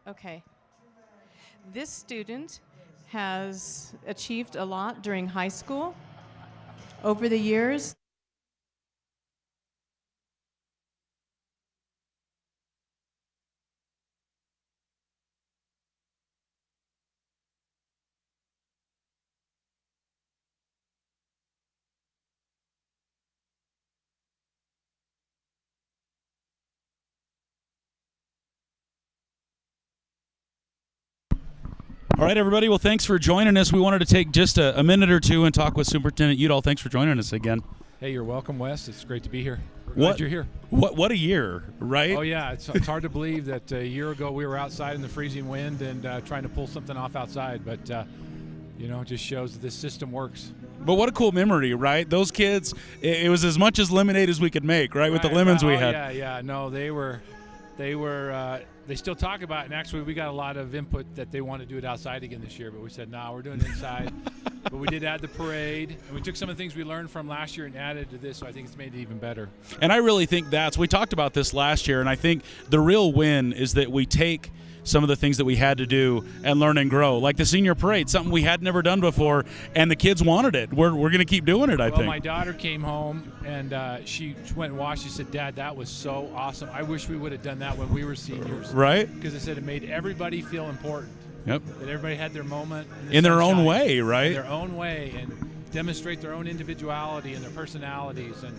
Okay. This student has achieved a lot during high school. Over the years, All right, everybody. Well, thanks for joining us. We wanted to take just a minute or two and talk with Superintendent Udall. Thanks for joining us again. Hey, you're welcome, Wes. It's great to be here. We're glad you're here. What a year, right? Oh, yeah. It's hard to believe that a year ago we were outside in the freezing wind and trying to pull something off outside. But, it just shows that this system works. But what a cool memory, right? Those kids, it was as much as lemonade as we could make, right, with the lemons we had. Yeah. No, they still talk about it, and actually we got a lot of input that they want to do it outside again this year, but we said, no, we're doing it inside. But we did add the parade, and we took some of the things we learned from last year and added to this, so I think it's made it even better. And I really think we talked about this last year, and I think the real win is that we take some of the things that we had to do and learn and grow, like the senior parade, something we had never done before, and the kids wanted it. We're going to keep doing it, I think. Well, my daughter came home, and she went and watched. She said, Dad, that was so awesome. I wish we would have done that when we were seniors. Right? Because it said it made everybody feel important. Yep. That everybody had their moment. In their own way, right? In their own way, and demonstrate their own individuality and their personalities and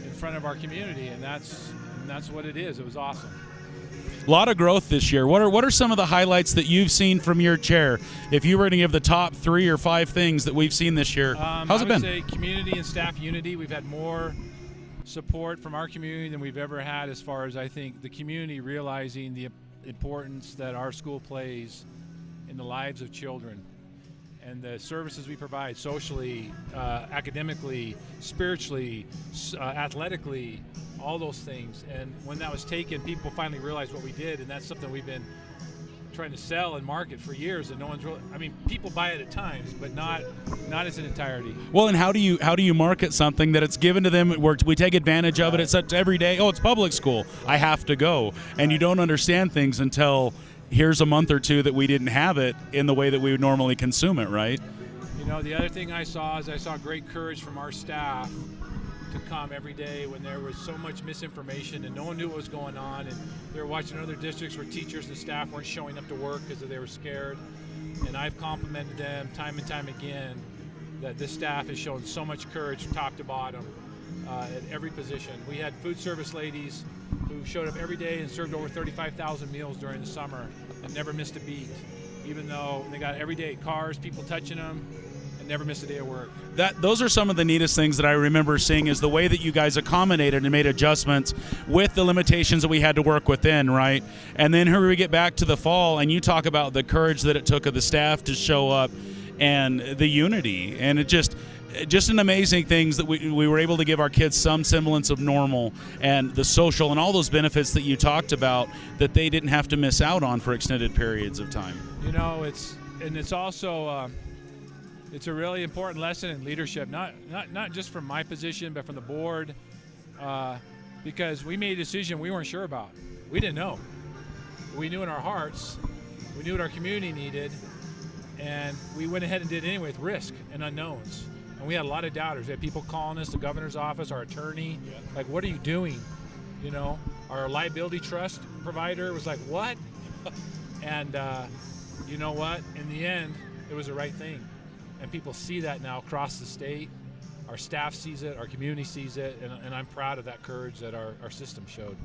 in front of our community, and that's what it is. It was awesome. A lot of growth this year. What are some of the highlights that you've seen from your chair? If you were to give the top 3 or 5 things that we've seen this year, how's it been? I would say community and staff unity. We've had more support from our community than we've ever had, as far as I think the community realizing the importance that our school plays in the lives of children and the services we provide socially, academically, spiritually, athletically, all those things. And when that was taken, people finally realized what we did, and that's something we've been trying to sell and market for years, and no one's really, people buy it at times, but not as an entirety. Well, and how do you market something that it's given to them, we take advantage of it, it's such every day, it's public school, I have to go, and you don't understand things until here's a month or two that we didn't have it in the way that we would normally consume it, right? The other thing I saw is great courage from our staff to come every day when there was so much misinformation and no one knew what was going on, and they were watching other districts where teachers and staff weren't showing up to work because they were scared. And I've complimented them time and time again that this staff has shown so much courage top to bottom at every position. We had food service ladies who showed up every day and served over 35,000 meals during the summer and never missed a beat, even though they got everyday cars, people touching them, and never missed a day of work. Those are some of the neatest things that I remember seeing, is the way that you guys accommodated and made adjustments with the limitations that we had to work within, right? And then here we get back to the fall, and you talk about the courage that it took of the staff to show up and the unity, and it just an amazing things that we were able to give our kids some semblance of normal, and the social and all those benefits that you talked about that they didn't have to miss out on for extended periods of time. It's also it's a really important lesson in leadership, not just from my position, but from the board, because we made a decision we weren't sure about. We didn't know. We knew in our hearts, we knew what our community needed, and we went ahead and did it anyway with risk and unknowns. And we had a lot of doubters. We had people calling us, the governor's office, our attorney, like, what are you doing? Our liability trust provider was like, what? And you know what? In the end, it was the right thing. And people see that now across the state. Our staff sees it, our community sees it, and I'm proud of that courage that our system showed.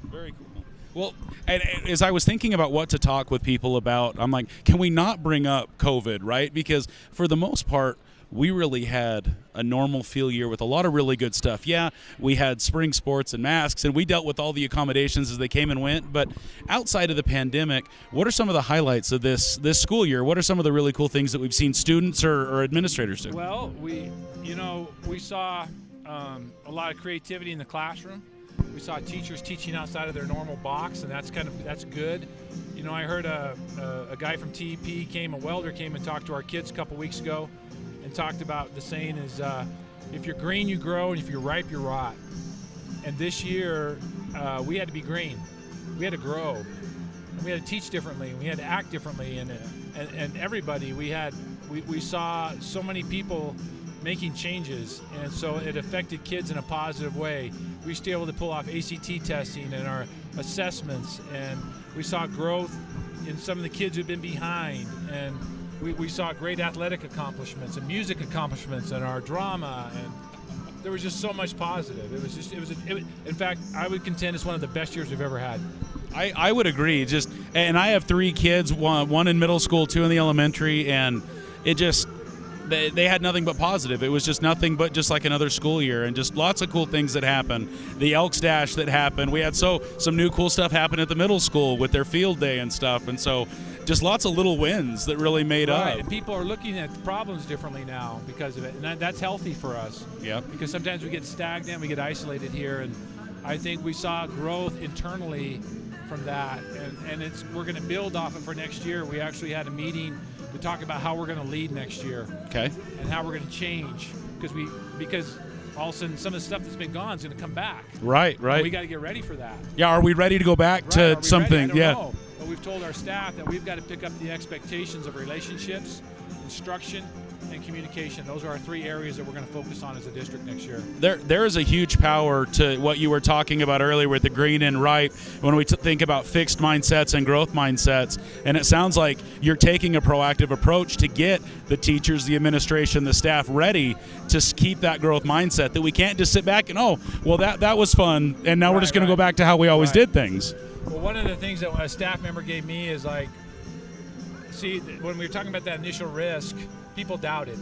Very cool. Well, and as I was thinking about what to talk with people about, I'm like, can we not bring up COVID, right? Because for the most part, we really had a normal feel year with a lot of really good stuff. Yeah, we had spring sports and masks, and we dealt with all the accommodations as they came and went. But outside of the pandemic, what are some of the highlights of this school year? What are some of the really cool things that we've seen students or administrators do? Well, we saw a lot of creativity in the classroom. We saw teachers teaching outside of their normal box, and that's good. I heard a guy from TEP a welder came and talked to our kids a couple weeks ago, and talked about the saying is, if you're green, you grow, and if you're ripe, you rot. And this year, we had to be green. We had to grow. we had to teach differently, we had to act differently, and everybody, we saw so many people making changes, and so it affected kids in a positive way. We used to be able to pull off ACT testing and our assessments, and we saw growth in some of the kids who've been behind, and we saw great athletic accomplishments and music accomplishments and our drama, and there was just so much positive. In fact, I would contend it's one of the best years we've ever had. I would agree. And I have 3 kids, one in middle school, 2 in the elementary, and it just, they had nothing but positive. It was just nothing but just like another school year, and just lots of cool things that happened. The Elks Dash that happened. We had some new cool stuff happen at the middle school with their field day and stuff, and so just lots of little wins that really made up. And people are looking at problems differently now because of it, and that's healthy for us. Yeah. Because sometimes we get stagnant, we get isolated here, and I think we saw growth internally from that, and we're going to build off it for next year. We actually had a meeting to talk about how we're going to lead next year. Okay. And how we're going to change, because all of a sudden some of the stuff that's been gone is going to come back. Right. And we got to get ready for that. Yeah. Are we ready to go back to something? I don't know. But we've told our staff that we've got to pick up the expectations of relationships, instruction, and communication. Those are our 3 areas that we're going to focus on as a district next year. There is a huge power to what you were talking about earlier with the green and right when we think about fixed mindsets and growth mindsets. And it sounds like you're taking a proactive approach to get the teachers, the administration, the staff ready to keep that growth mindset, that we can't just sit back and, oh, well, that was fun, and now we're just going to go back to how we always did things. Well, one of the things that a staff member gave me is like, see, when we were talking about that initial risk, people doubted.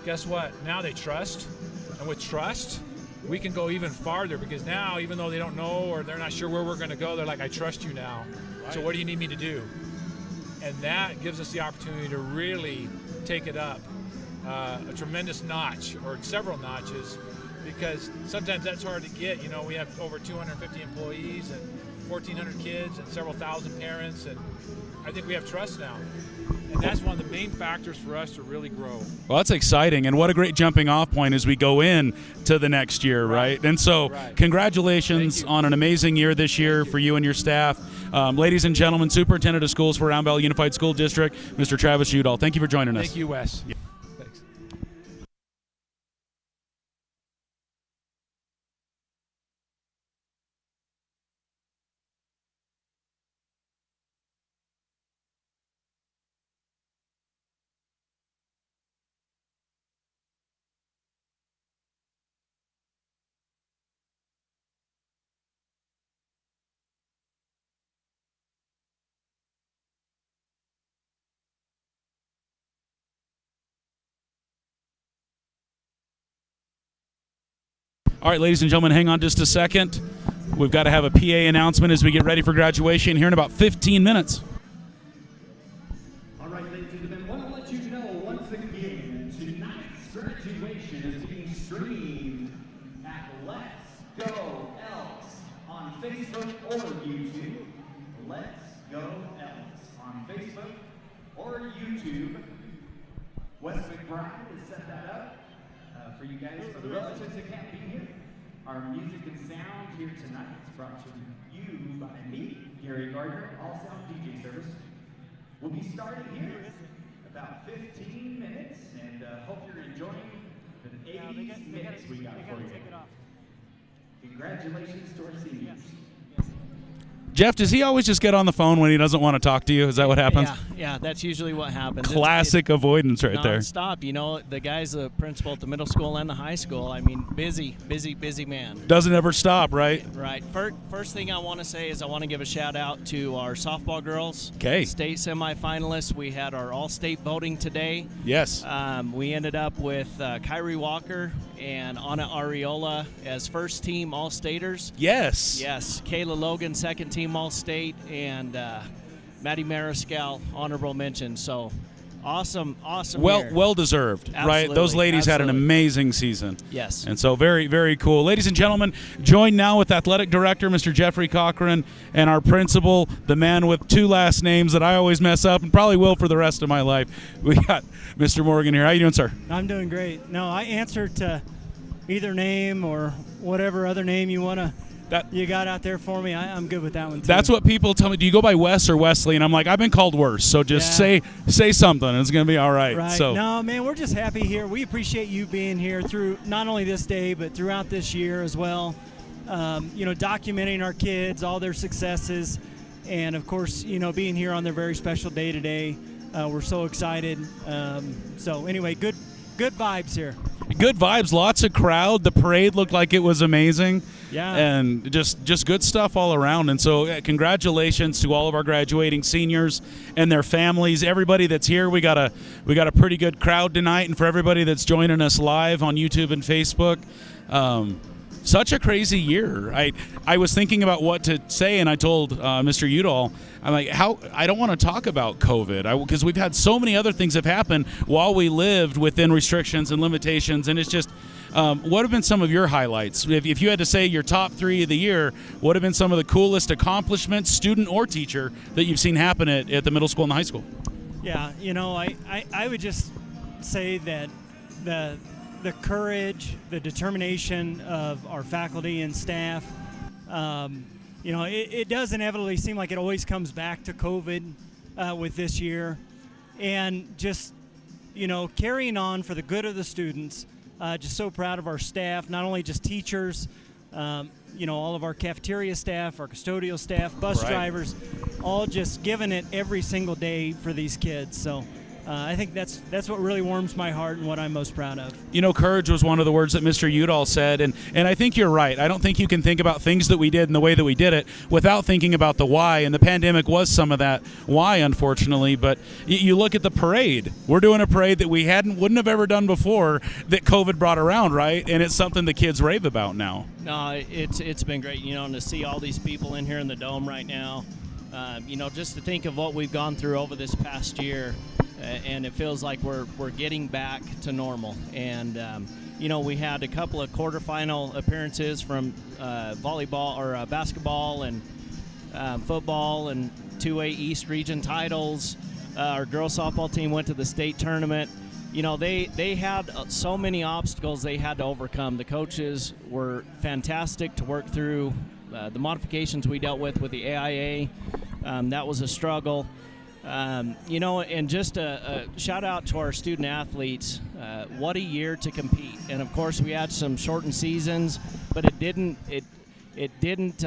Guess what? Now they trust. And with trust, we can go even farther, because now, even though they don't know or they're not sure where we're going to go, they're like, I trust you now. Right. So what do you need me to do? And that gives us the opportunity to really take it up a tremendous notch, or several notches, because sometimes that's hard to get. You know, we have over 250 employees and 1,400 kids and several thousand parents, and I think we have trust now. And that's one of the main factors for us to really grow. Well, that's exciting, and what a great jumping off point as we go in to the next year, right? And so congratulations on an amazing year this year for you and your staff. Ladies and gentlemen, Superintendent of Schools for Round Valley Unified School District, Mr. Travis Udall. Thank you for joining us. Thank you, Wes. Yeah. Thanks. All right, ladies and gentlemen, hang on just a second. We've got to have a PA announcement as we get ready for graduation here in about 15 minutes. All right, ladies and gentlemen, I want to let you know once again, tonight's graduation is being streamed at Let's Go Elks on Facebook or YouTube. Let's Go Elks on Facebook or YouTube. Wes McBride has set that up for you guys, for the relatives that can't be here. Our music and sound here tonight is brought to you by me, Gary Gardner, All Sound DJ Service. We'll be starting here about 15 minutes, and hope you're enjoying the 80s mix we got for you. Congratulations to our seniors. Jeff, does he always just get on the phone when he doesn't want to talk to you? Is that what happens? Yeah, that's usually what happens. Classic avoidance right there. Stop. You know, the guy's the principal at the middle school and the high school. I mean, busy man. Doesn't ever stop, right? Right. First thing I want to say is I want to give a shout out to our softball girls. Okay. State semifinalists. We had our all-state voting today. Yes. We ended up with Kyrie Walker and Anna Areola as first team all-staters. Yes. Yes. Kayla Logan, second team all-state, and Maddie Mariscal, honorable mention. So awesome year. Well deserved. Absolutely, right? Those ladies had an amazing season. Yes. And so very, very cool. Ladies and gentlemen, joined now with athletic director Mr. Jeffrey Cochran and our principal, the man with 2 last names that I always mess up and probably will for the rest of my life. We got Mr. Morgan here. How you doing, sir? I'm doing great. No, I answer to either name or whatever other name you want to you got out there for me, I'm good with that one too. That's what people tell me. Do you go by Wes or Wesley? And I'm like, I've been called worse. So just say something. And it's going to be all right. Right. So No, man, we're just happy here. We appreciate you being here through not only this day, but throughout this year as well. Documenting our kids, all their successes, and of course, being here on their very special day today. We're so excited. So anyway, good vibes here. Good vibes, lots of crowd. The parade looked like it was amazing. Yeah. And just good stuff all around. And so congratulations to all of our graduating seniors and their families. Everybody that's here, we got a pretty good crowd tonight. And for everybody that's joining us live on YouTube and Facebook, such a crazy year. I was thinking about what to say, and I told Mr. Udall, I'm like, I don't want to talk about COVID because we've had so many other things have happened while we lived within restrictions and limitations, and it's just, what have been some of your highlights? If you had to say your top 3 of the year, what have been some of the coolest accomplishments, student or teacher, that you've seen happen at the middle school and the high school? Yeah, I would just say that the courage, the determination of our faculty and staff. It does inevitably seem like it always comes back to COVID with this year. And just, carrying on for the good of the students. Just so proud of our staff, not only just teachers, all of our cafeteria staff, our custodial staff, bus drivers, all just giving it every single day for these kids. So I think that's what really warms my heart and what I'm most proud of. Courage was one of the words that Mr. Udall said, and I think you're right. I don't think you can think about things that we did and the way that we did it without thinking about the why, and the pandemic was some of that why, unfortunately. But you look at the parade. We're doing a parade that we wouldn't have ever done before that COVID brought around, right? And it's something the kids rave about now. No, it's been great, and to see all these people in here in the Dome right now, just to think of what we've gone through over this past year. And it feels like we're getting back to normal. And, we had a couple of quarterfinal appearances from volleyball or basketball and football and 2A East region titles. Our girls softball team went to the state tournament. They had so many obstacles they had to overcome. The coaches were fantastic to work through. The modifications we dealt with the AIA, that was a struggle. And just a shout out to our student athletes. What a year to compete. And of course we had some shortened seasons, but it didn't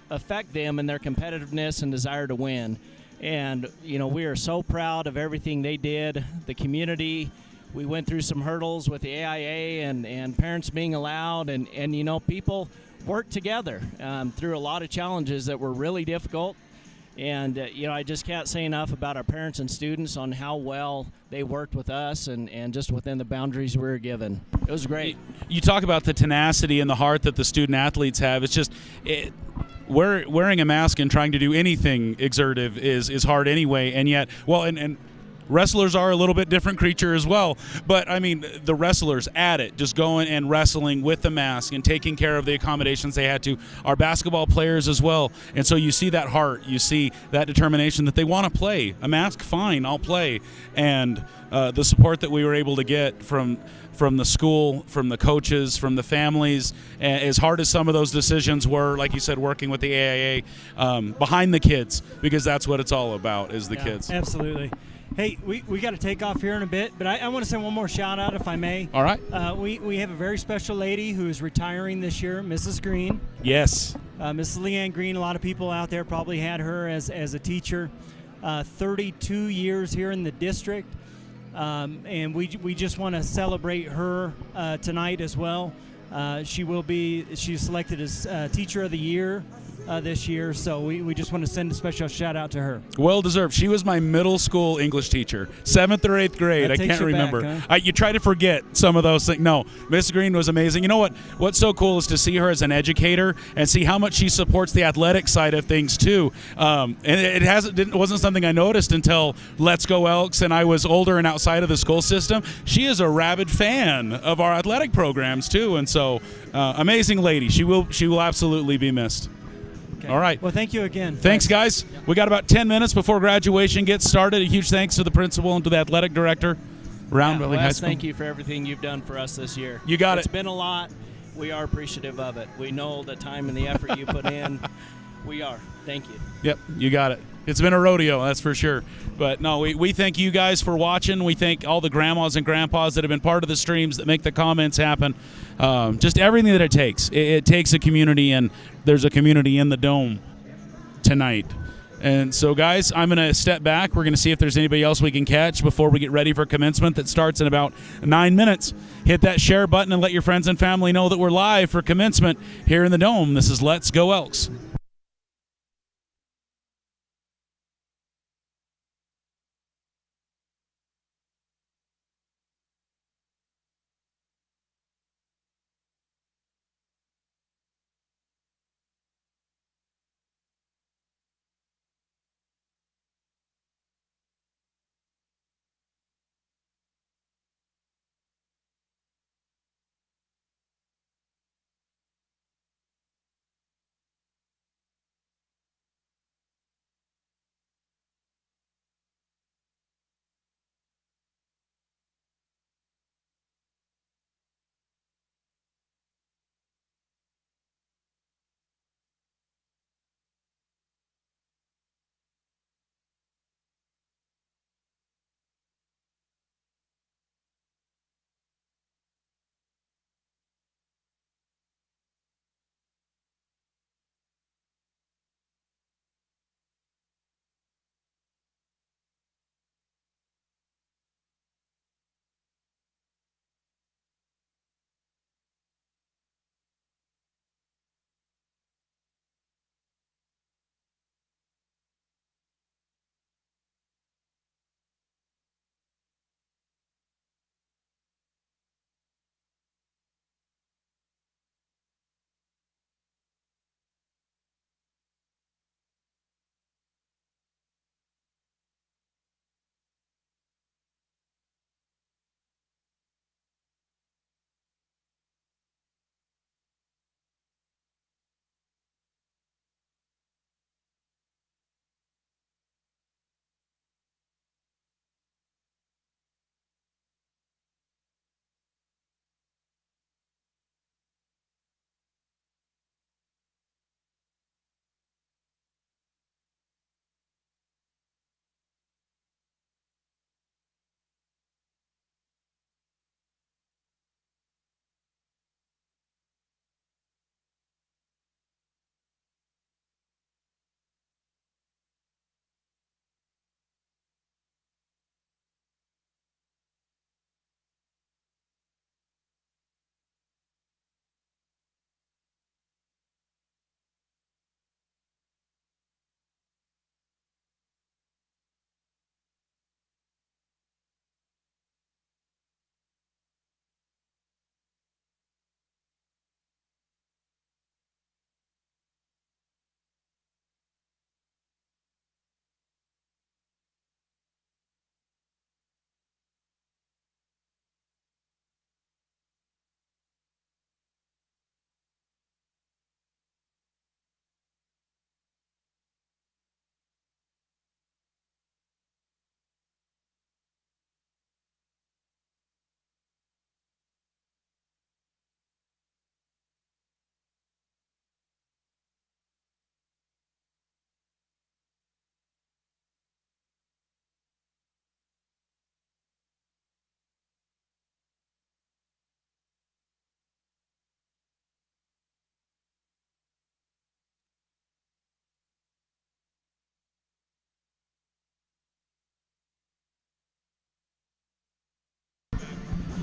affect them and their competitiveness and desire to win. And, we are so proud of everything they did, the community. We went through some hurdles with the AIA and parents being allowed and people worked together through a lot of challenges that were really difficult. And, I just can't say enough about our parents and students on how well they worked with us and just within the boundaries we were given. It was great. You talk about the tenacity and the heart that the student athletes have. It's just wearing a mask and trying to do anything exertive is hard anyway. And yet, and wrestlers are a little bit different creature as well, but I mean the wrestlers at it, just going and wrestling with the mask and taking care of the accommodations they had to. Our basketball players as well, and so you see that heart, you see that determination that they want to play. A mask, fine, I'll play. And the support that we were able to get from the school, from the coaches, from the families, as hard as some of those decisions were, like you said, working with the AIA, behind the kids, because that's what it's all about, is the kids. Absolutely. Hey, we got to take off here in a bit, but I want to send one more shout out, if I may. All right. We have a very special lady who is retiring this year, Mrs. Green. Yes. Mrs. Leanne Green. A lot of people out there probably had her as a teacher. 32 years here in the district, and we just want to celebrate her tonight as well. She's selected as Teacher of the Year this year, so we just want to send a special shout out to her. Well deserved. She was my middle school English teacher, 7th or 8th grade. I can't remember. Back, huh? You try to forget some of those things. No, Miss Green was amazing. You know what's so cool is to see her as an educator and see how much she supports the athletic side of things too. And it wasn't something I noticed until Let's Go Elks and I was older and outside of the school system. She is a rabid fan of our athletic programs too, and so amazing lady. She will absolutely be missed. Okay. All right. Well, thank you again. Thanks, guys. Yep. We got about 10 minutes before graduation gets started. A huge thanks to the principal and to the athletic director. Wes, High School. Thank you for everything you've done for us this year. You got It's been a lot, we are appreciative of it. We know the time and the effort you put in. We are. Thank you. Yep, you got it. It's been a rodeo, that's for sure. But no, we thank you guys for watching. We thank all the grandmas and grandpas that have been part of the streams, that make the comments happen. Just everything that it takes. It takes a community, and there's a community in the Dome tonight. And so, guys, I'm going to step back. We're going to see if there's anybody else we can catch before we get ready for commencement that starts in about 9 minutes. Hit that share button and let your friends and family know that we're live for commencement here in the Dome. This is Let's Go Elks.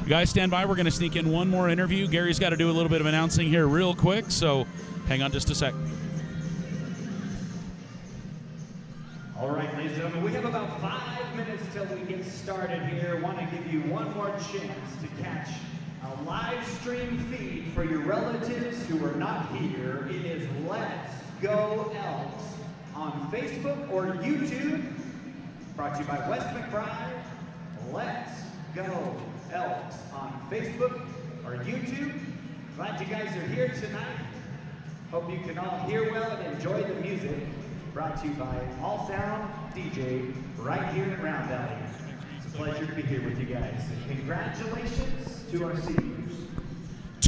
Guys, stand by. We're going to sneak in one more interview. Gary's got to do a little bit of announcing here real quick, so hang on just a sec. All right, ladies and gentlemen, we have about 5 minutes till we get started here. Want to give you one more chance to catch a live stream feed for your relatives who are not here. It is Let's Go Elks on Facebook or YouTube. Brought to you by West McBride. Let's Go Elks on Facebook or YouTube. Glad you guys are here tonight. Hope you can all hear well and enjoy the music. Brought to you by All Sound DJ right here in Round Valley. It's a pleasure to be here with you guys. And congratulations to our seniors.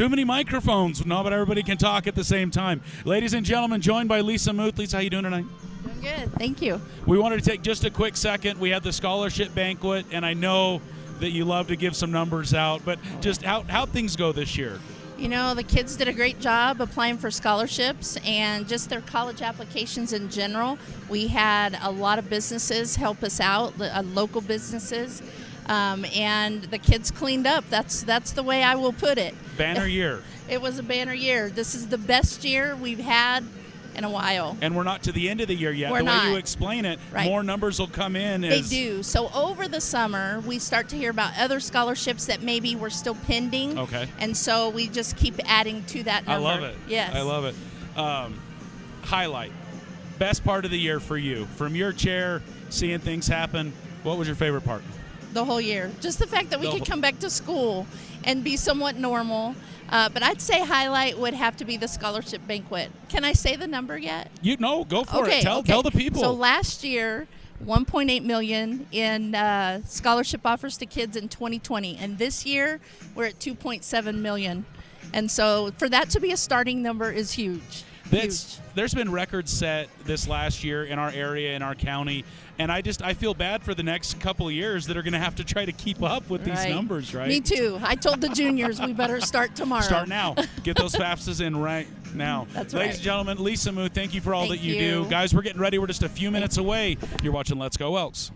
Too many microphones. No, but everybody can talk at the same time. Ladies and gentlemen, joined by Lisa Muth. Lisa, how you doing tonight? Doing good. Thank you. We wanted to take just a quick second. We had the scholarship banquet, and I know that you love to give some numbers out, but just how things go this year. You know, the kids did a great job applying for scholarships and just their college applications in general. We had a lot of businesses help us out, local businesses, and the kids cleaned up. That's the way I will put it. Banner year. It was a banner year. This is the best year we've had in a while. And we're not to the end of the year yet. We're the way not. you explain it, Right. more numbers will come in. They do. So over the summer, we start to hear about other scholarships that maybe were still pending. Okay. And so we just keep adding to that number. I love it. Yes. I love it. Highlight. Best part of the year for you. From your chair, seeing things happen, what was your favorite part? The whole year. Just the fact that we could come back to school and be somewhat normal. But I'd say highlight would have to be the scholarship banquet. Can I say the number yet? You know, go for it. Tell the people. So last year, 1.8 million in scholarship offers to kids in 2020, and this year we're at 2.7 million. And so for that to be a starting number is huge. There's been records set this last year in our area, in our county, and I feel bad for the next couple of years that are going to have to try to keep up with these numbers, right? Me too. I told the juniors we better start tomorrow. Start now. Get those FAFSAs in right now. That's Ladies and gentlemen, Lisa Muth, thank you for all that you do. Guys, we're getting ready. We're just a few minutes away. You're watching Let's Go Elks.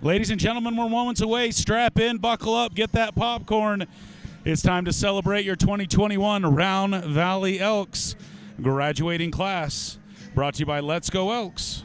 Ladies and gentlemen, we're moments away. Strap in, buckle up, get that popcorn. It's time to celebrate your 2021 Round Valley Elks graduating class. Brought to you by Let's Go Elks.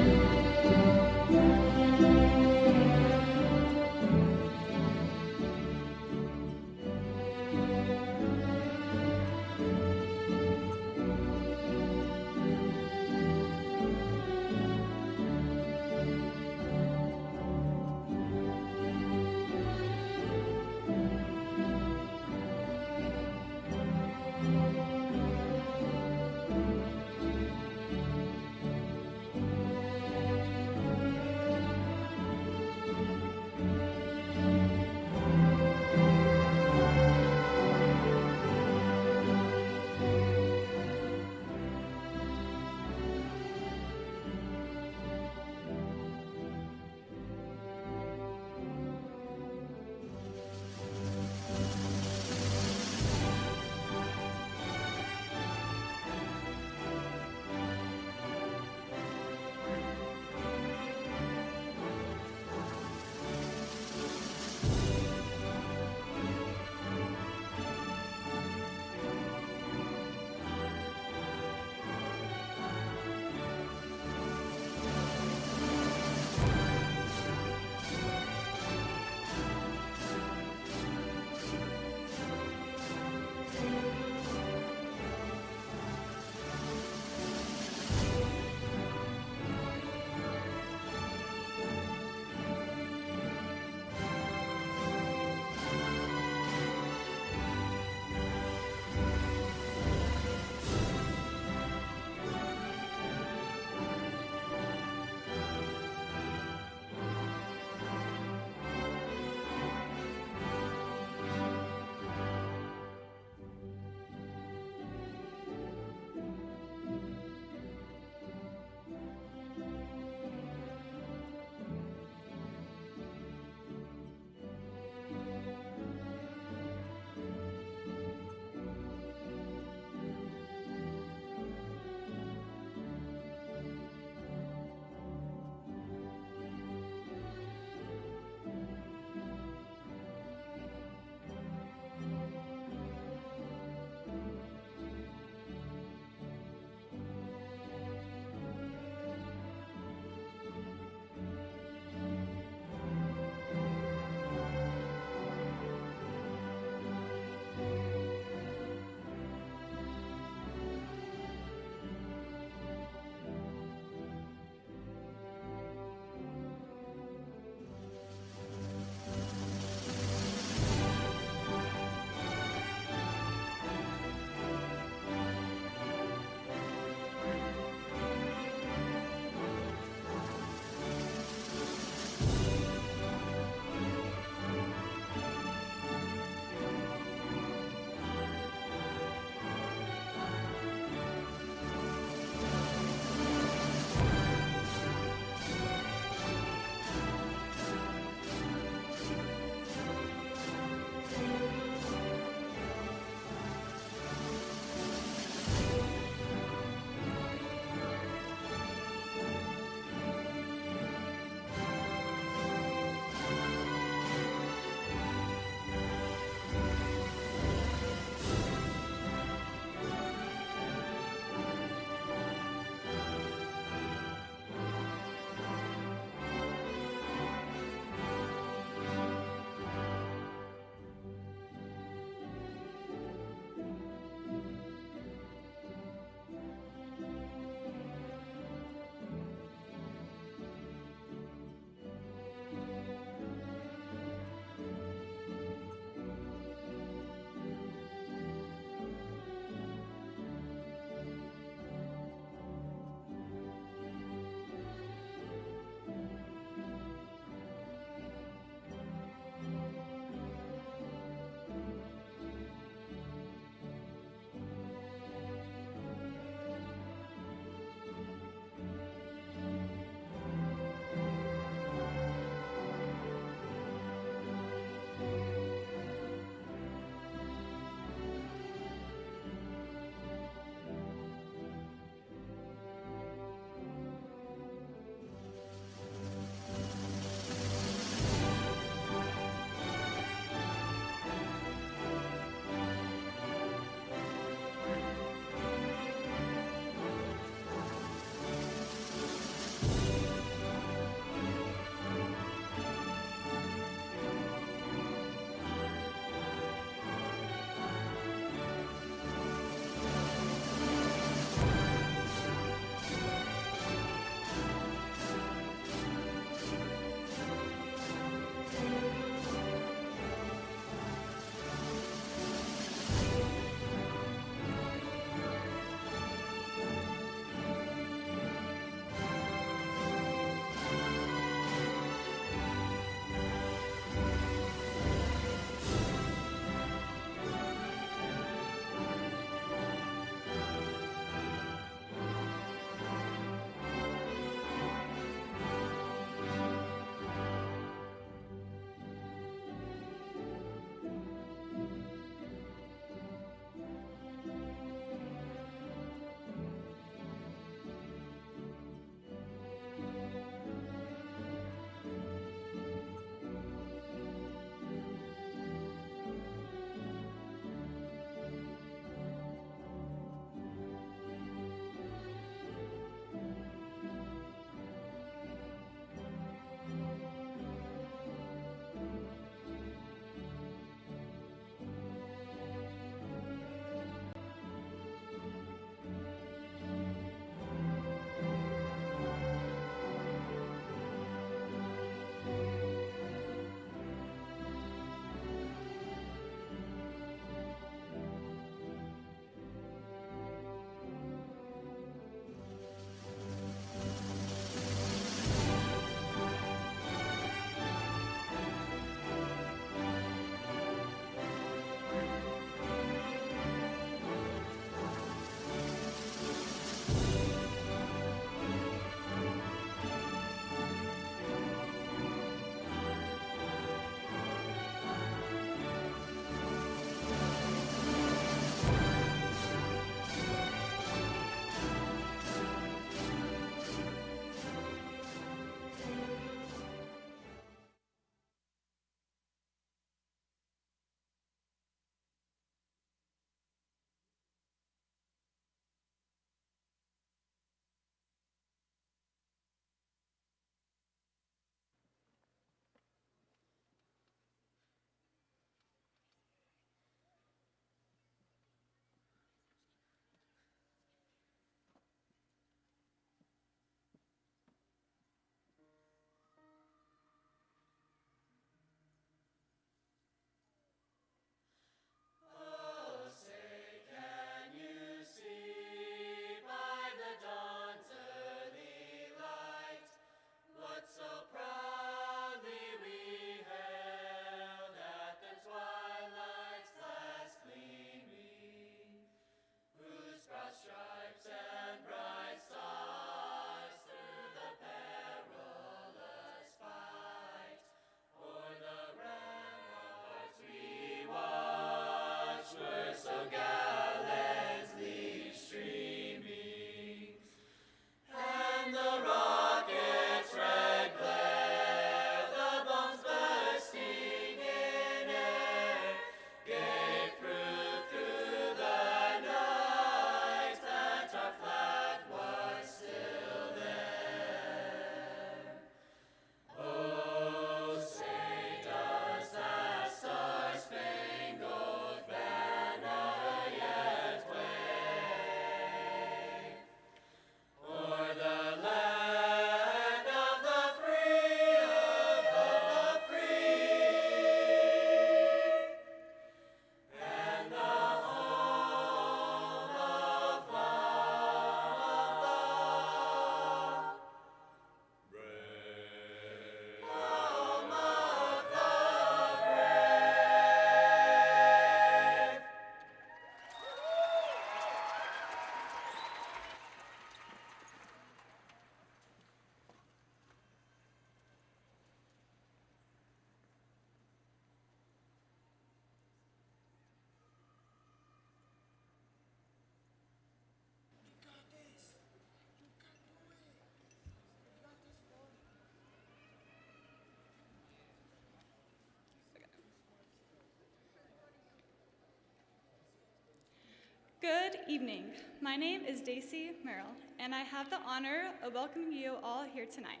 Good evening. My name is Daisy Merrill, and I have the honor of welcoming you all here tonight.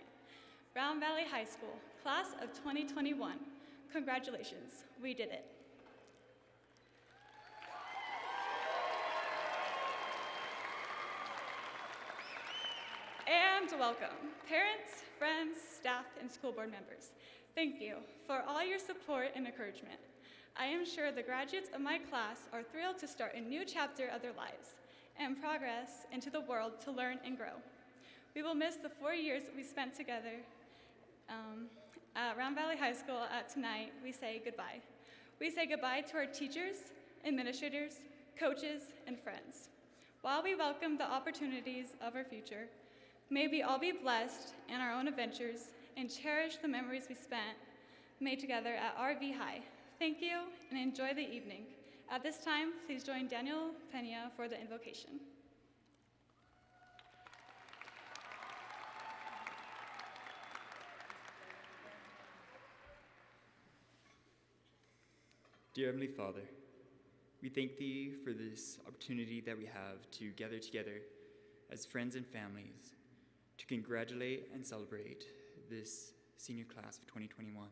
Round Valley High School, class of 2021. Congratulations, we did it. And welcome, parents, friends, staff, and school board members. Thank you for all your support and encouragement. I am sure the graduates of my class are thrilled to start a new chapter of their lives and progress into the world to learn and grow. We will miss the 4 years we spent together at Round Valley High School. Tonight, we say goodbye. We say goodbye to our teachers, administrators, coaches, and friends. While we welcome the opportunities of our future, may we all be blessed in our own adventures and cherish the memories we spent made together at RV High. Thank you and enjoy the evening. At this time, please join Daniel Pena for the invocation. Dear Heavenly Father, we thank Thee for this opportunity that we have to gather together as friends and families to congratulate and celebrate this senior class of 2021.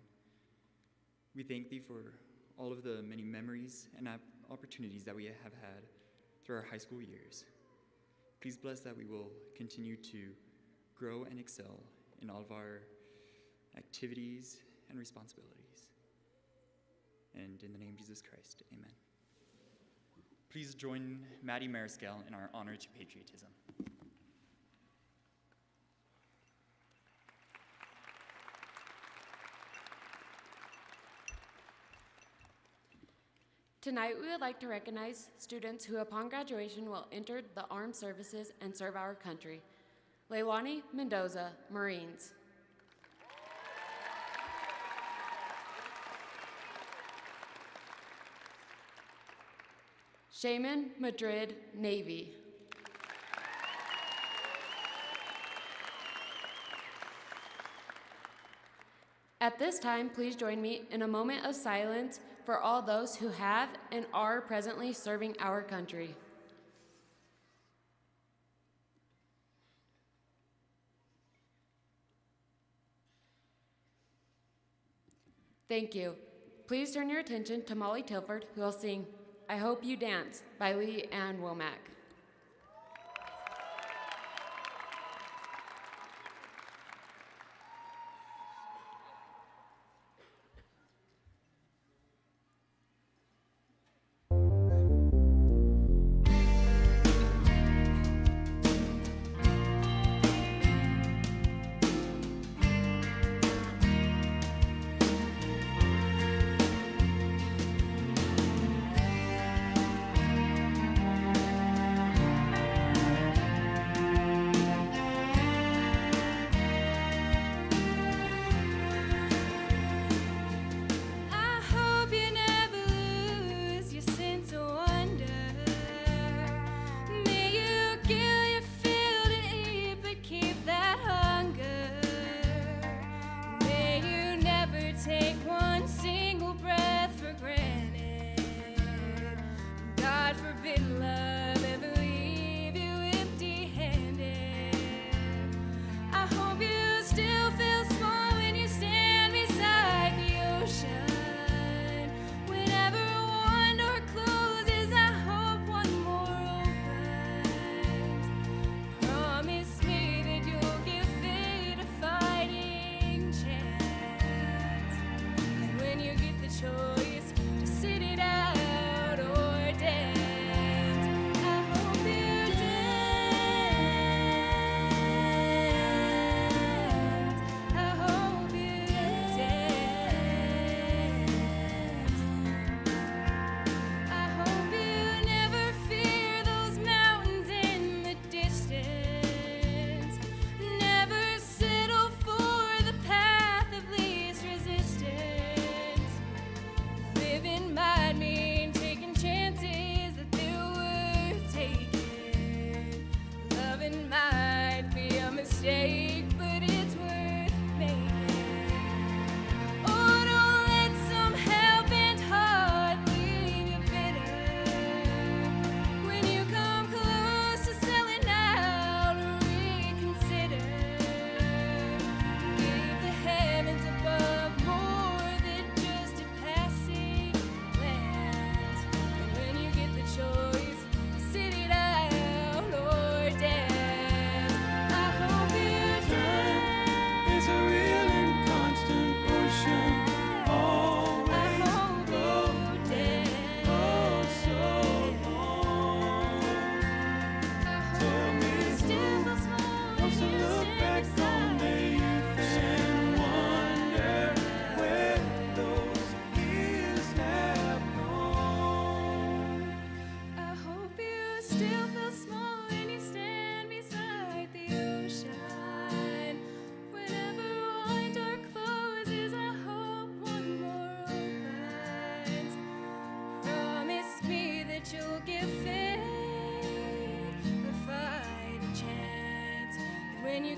We thank Thee for all of the many memories and opportunities that we have had through our high school years. Please bless that we will continue to grow and excel in all of our activities and responsibilities. And in the name of Jesus Christ, amen. Please join Maddie Mariscal in our honor to patriotism. Tonight, we would like to recognize students who upon graduation will enter the armed services and serve our country. Leilani Mendoza, Marines. Shaman Madrid, Navy. At this time, please join me in a moment of silence for all those who have and are presently serving our country. Thank you. Please turn your attention to Molly Tilford, who will sing I Hope You Dance by Lee Ann Womack.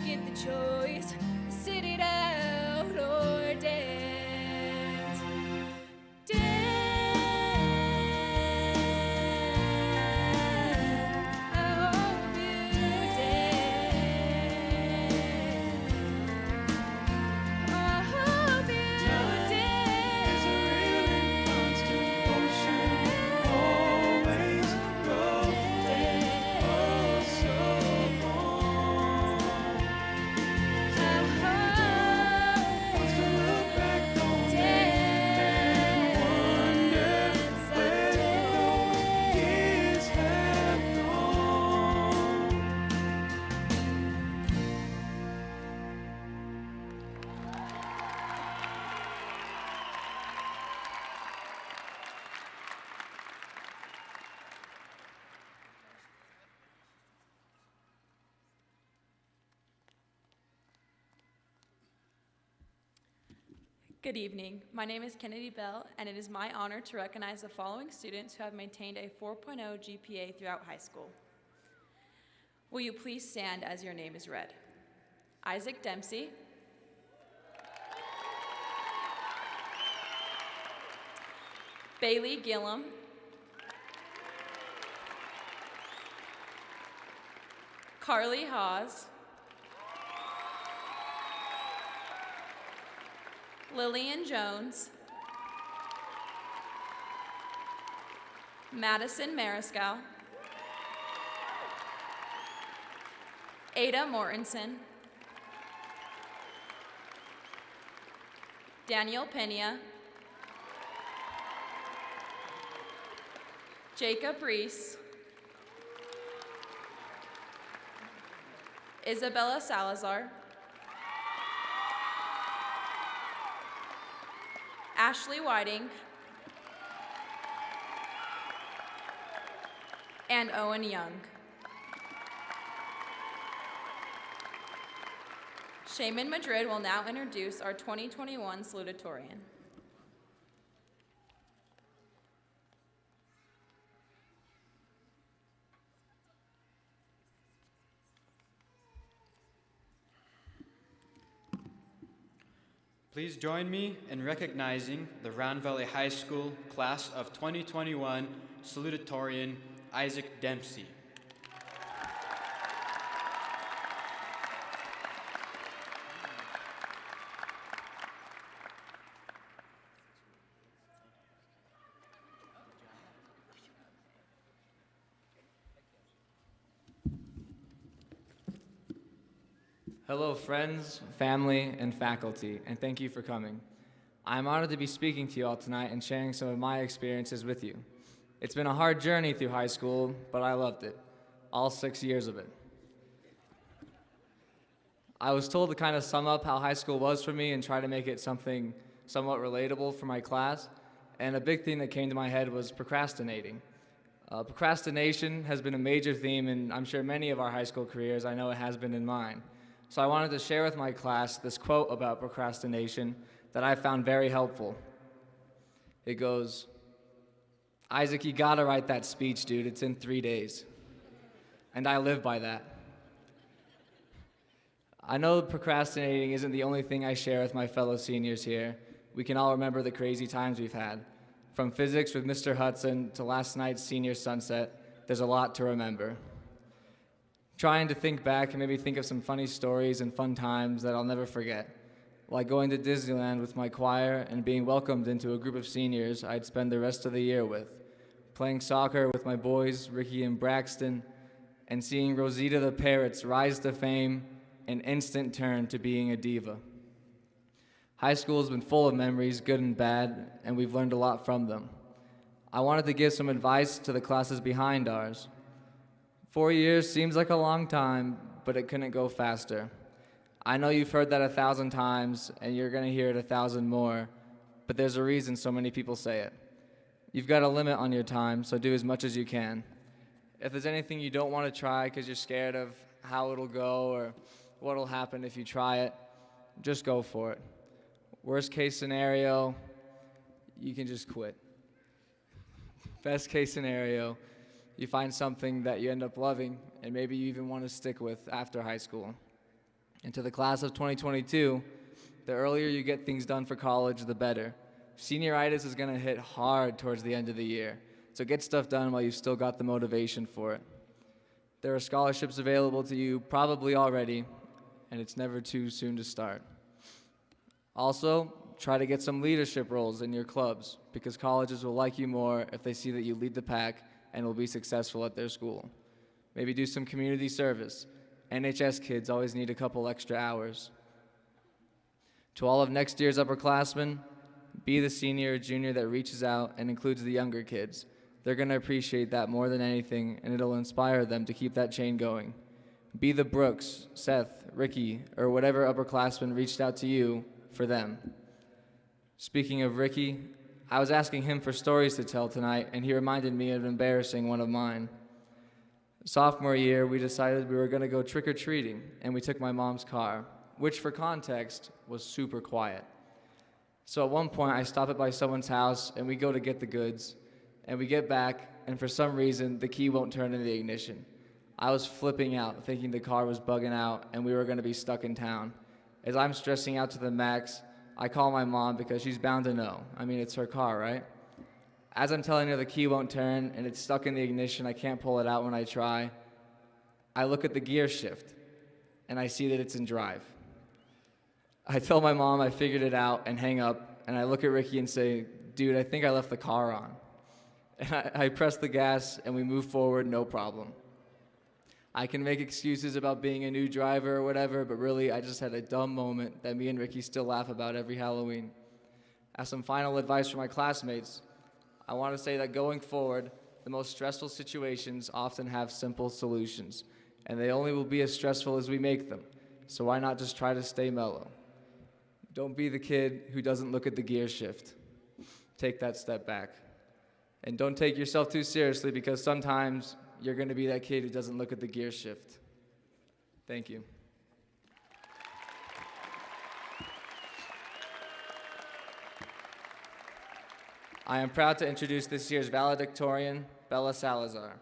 get the choice, sit it out or dance. I hope you dance. I hope you dance. Is a real constant motion, always rolling, oh so long. I hope wants to look back on and wonder where those years have gone. Good evening. My name is Kennedy Bell, and it is my honor to recognize the following students who have maintained a 4.0 GPA throughout high school. Will you please stand as your name is read? Isaac Dempsey, Bailey Gillum, Carly Hawes, Lillian Jones, Madison Mariscal, Ada Mortensen, Daniel Pena, Jacob Reese, Isabella Salazar, Ashley Whiting, and Owen Young. Shaman Madrid will now introduce our 2021 salutatorian. Please join me in recognizing the Round Valley High School Class of 2021 salutatorian Isaac Dempsey. Hello, friends, family, and faculty, and thank you for coming. I'm honored to be speaking to you all tonight and sharing some of my experiences with you. It's been a hard journey through high school, but I loved it, all 6 years of it. I was told to kind of sum up how high school was for me and try to make it something somewhat relatable for my class, and a big thing that came to my head was procrastinating. Procrastination has been a major theme in, I'm sure, many of our high school careers. I know it has been in mine. So I wanted to share with my class this quote about procrastination that I found very helpful. It goes, "Isaac, you gotta write that speech, dude. It's in 3 days." And I live by that. I know procrastinating isn't the only thing I share with my fellow seniors here. We can all remember the crazy times we've had. From physics with Mr. Hudson to last night's senior sunset, there's a lot to remember. Trying to think back and maybe think of some funny stories and fun times that I'll never forget, like going to Disneyland with my choir and being welcomed into a group of seniors I'd spend the rest of the year with, playing soccer with my boys, Ricky and Braxton, and seeing Rosita the Parrot's rise to fame and instant turn to being a diva. High school has been full of memories, good and bad, and we've learned a lot from them. I wanted to give some advice to the classes behind ours. 4 years seems like a long time, but it couldn't go faster. I know you've heard that 1,000 times, and you're going to hear it 1,000 more, but there's a reason so many people say it. You've got a limit on your time, so do as much as you can. If there's anything you don't want to try because you're scared of how it'll go or what'll happen if you try it, just go for it. Worst case scenario, you can just quit. Best case scenario, you find something that you end up loving and maybe you even want to stick with after high school. And to the class of 2022, the earlier you get things done for college, the better. Senioritis is going to hit hard towards the end of the year, so get stuff done while you've still got the motivation for it. There are scholarships available to you probably already, and it's never too soon to start. Also, try to get some leadership roles in your clubs, because colleges will like you more if they see that you lead the pack and will be successful at their school. Maybe do some community service. NHS kids always need a couple extra hours. To all of next year's upperclassmen, be the senior or junior that reaches out and includes the younger kids. They're going to appreciate that more than anything, and it'll inspire them to keep that chain going. Be the Brooks, Seth, Ricky, or whatever upperclassman reached out to you for them. Speaking of Ricky, I was asking him for stories to tell tonight, and he reminded me of an embarrassing one of mine. Sophomore year, we decided we were going to go trick-or-treating, and we took my mom's car, which for context was super quiet. So at one point, I stop it by someone's house, and we go to get the goods, and we get back, and for some reason, the key won't turn in the ignition. I was flipping out, thinking the car was bugging out, and we were going to be stuck in town. As I'm stressing out to the max, I call my mom because she's bound to know. I mean, it's her car, right? As I'm telling her the key won't turn and it's stuck in the ignition, I can't pull it out when I try, I look at the gear shift and I see that it's in drive. I tell my mom I figured it out and hang up, and I look at Ricky and say, dude, I think I left the car on. And I press the gas and we move forward, no problem. I can make excuses about being a new driver or whatever, but really I just had a dumb moment that me and Ricky still laugh about every Halloween. As some final advice for my classmates, I want to say that going forward, the most stressful situations often have simple solutions, and they only will be as stressful as we make them. So why not just try to stay mellow? Don't be the kid who doesn't look at the gear shift. Take that step back. And don't take yourself too seriously, because sometimes you're going to be that kid who doesn't look at the gear shift. Thank you. I am proud to introduce this year's valedictorian, Bella Salazar.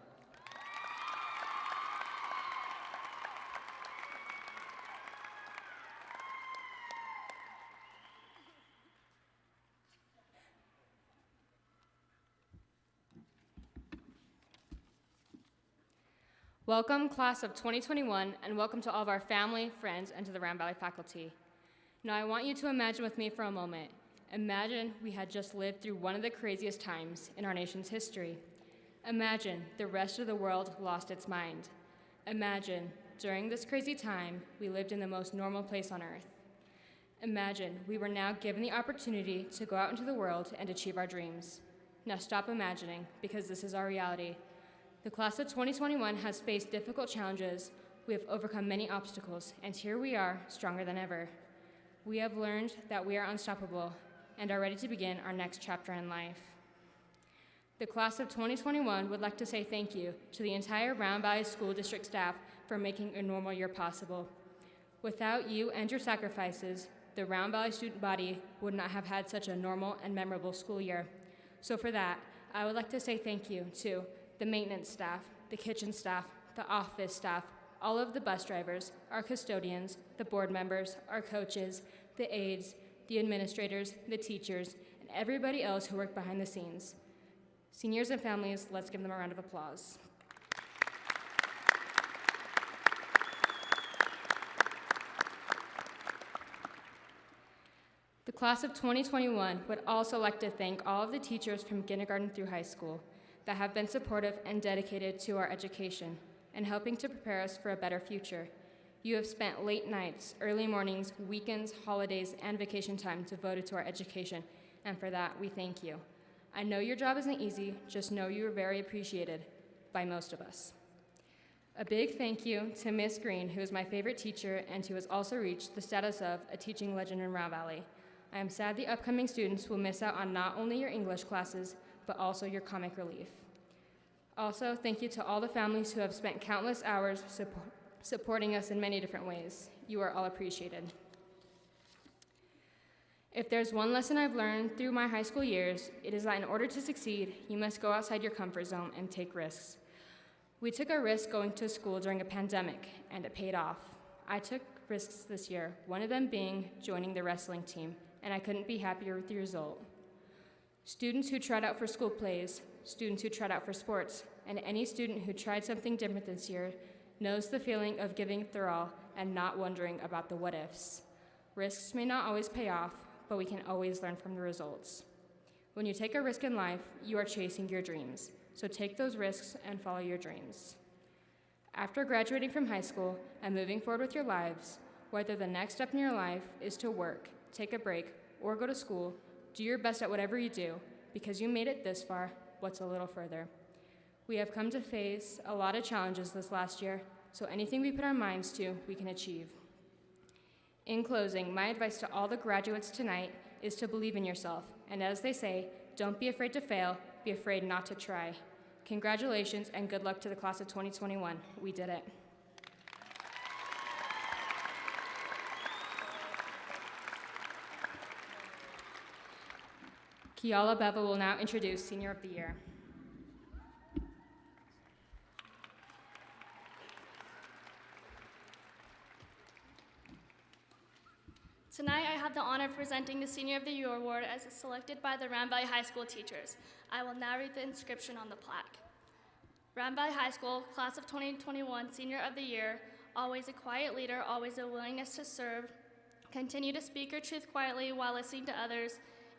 Welcome, class of 2021, and welcome to all of our family, friends, and to the Round Valley faculty. Now, I want you to imagine with me for a moment. Imagine we had just lived through one of the craziest times in our nation's history. Imagine the rest of the world lost its mind. Imagine, during this crazy time, we lived in the most normal place on earth. Imagine we were now given the opportunity to go out into the world and achieve our dreams. Now stop imagining, because this is our reality. The class of 2021 has faced difficult challenges. We have overcome many obstacles, and here we are, stronger than ever. We have learned that we are unstoppable and are ready to begin our next chapter in life. The class of 2021 would like to say thank you to the entire Round Valley School District staff for making a normal year possible. Without you and your sacrifices, the Round Valley student body would not have had such a normal and memorable school year. So for that, I would like to say thank you to the maintenance staff, the kitchen staff, the office staff, all of the bus drivers, our custodians, the board members, our coaches, the aides, the administrators, the teachers, and everybody else who worked behind the scenes. Seniors and families, let's give them a round of applause. The class of 2021 would also like to thank all of the teachers from kindergarten through high school that have been supportive and dedicated to our education and helping to prepare us for a better future. You have spent late nights, early mornings, weekends, holidays, and vacation time devoted to our education, and for that, we thank you. I know your job isn't easy, just know you are very appreciated by most of us. A big thank you to Miss Green, who is my favorite teacher and who has also reached the status of a teaching legend in Round Valley. I am sad the upcoming students will miss out on not only your English classes, but also your comic relief. Also, thank you to all the families who have spent countless hours supporting us in many different ways. You are all appreciated. If there's one lesson I've learned through my high school years, it is that in order to succeed, you must go outside your comfort zone and take risks. We took a risk going to school during a pandemic, and it paid off. I took risks this year, one of them being joining the wrestling team, and I couldn't be happier with the result. Students who tried out for school plays, students who tried out for sports, and any student who tried something different this year knows the feeling of giving it their all and not wondering about the what-ifs. Risks may not always pay off, but we can always learn from the results. When you take a risk in life, you are chasing your dreams, so take those risks and follow your dreams. After graduating from high school and moving forward with your lives, whether the next step in your life is to work, take a break, or go to school, do your best at whatever you do, because you made it this far. What's a little further? We have come to face a lot of challenges this last year, so anything we put our minds to, we can achieve. In closing, my advice to all the graduates tonight is to believe in yourself, and as they say, don't be afraid to fail, be afraid not to try. Congratulations and good luck to the class of 2021. We did it. Kiala Beva will now introduce Senior of the Year. Tonight, I have the honor of presenting the Senior of the Year Award as selected by the Ram Valley High School teachers. I will now read the inscription on the plaque. Ram Valley High School, Class of 2021, Senior of the Year, always a quiet leader, always a willingness to serve, continue to speak your truth quietly while listening to others,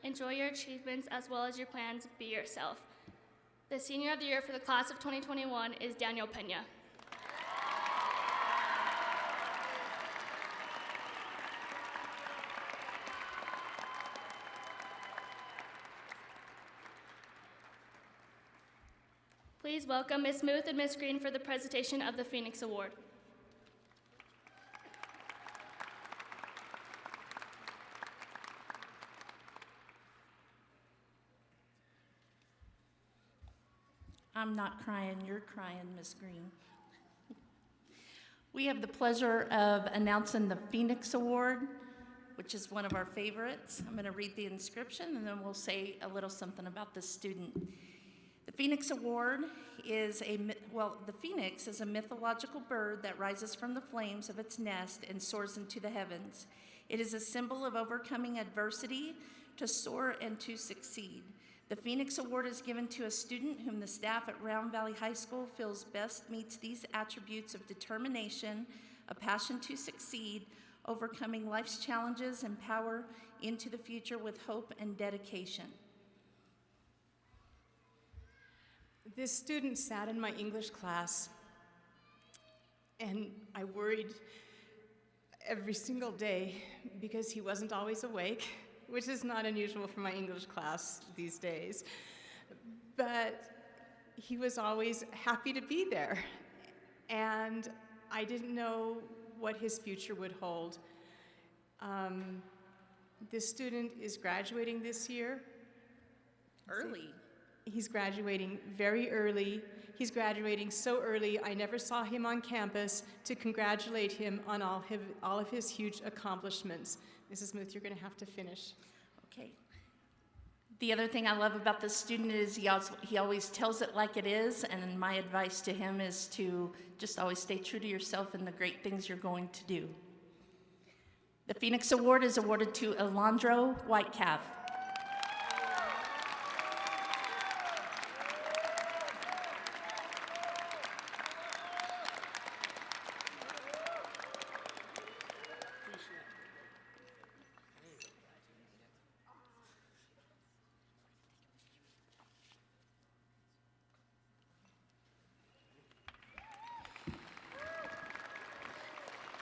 enjoy your achievements as well as your plans, be yourself. The Senior of the Year for the Class of 2021 is Daniel Pena. Please welcome Ms. Muth and Ms. Green for the presentation of the Phoenix Award. I'm not crying, you're crying, Ms. Green. We have the pleasure of announcing the Phoenix Award, which is one of our favorites. I'm going to read the inscription and then we'll say a little something about this student. The Phoenix Award is the phoenix is a mythological bird that rises from the flames of its nest and soars into the heavens. It is a symbol of overcoming adversity, to soar and to succeed. The Phoenix Award is given to a student whom the staff at Round Valley High School feels best meets these attributes of determination, a passion to succeed, overcoming life's challenges, and power into the future with hope and dedication. This student sat in my English class, and I worried every single day because he wasn't always awake, which is not unusual for my English class these days. But he was always happy to be there, and I didn't know what his future would hold. This student is graduating this year. Early. He's graduating very early. He's graduating so early, I never saw him on campus to congratulate him on all of his huge accomplishments. Mrs. Muth, you're going to have to finish. Okay. The other thing I love about this student is he always tells it like it is, and my advice to him is to just always stay true to yourself and the great things you're going to do. The Phoenix Award is awarded to Alondro Whitecalf.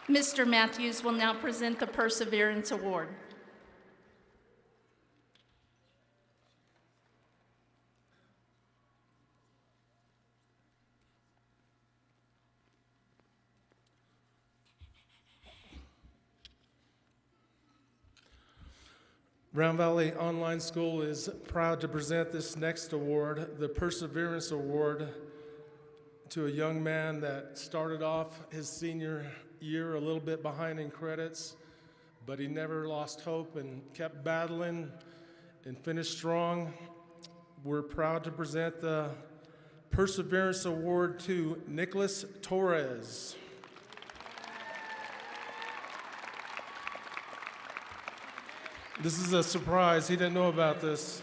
Mr. Matthews will now present the Perseverance Award. Round Valley Online School is proud to present this next award, the Perseverance Award, to a young man that started off his senior year a little bit behind in credits, but he never lost hope and kept battling and finished strong. We're proud to present the Perseverance Award to Nicholas Torres. This is a surprise. He didn't know about this.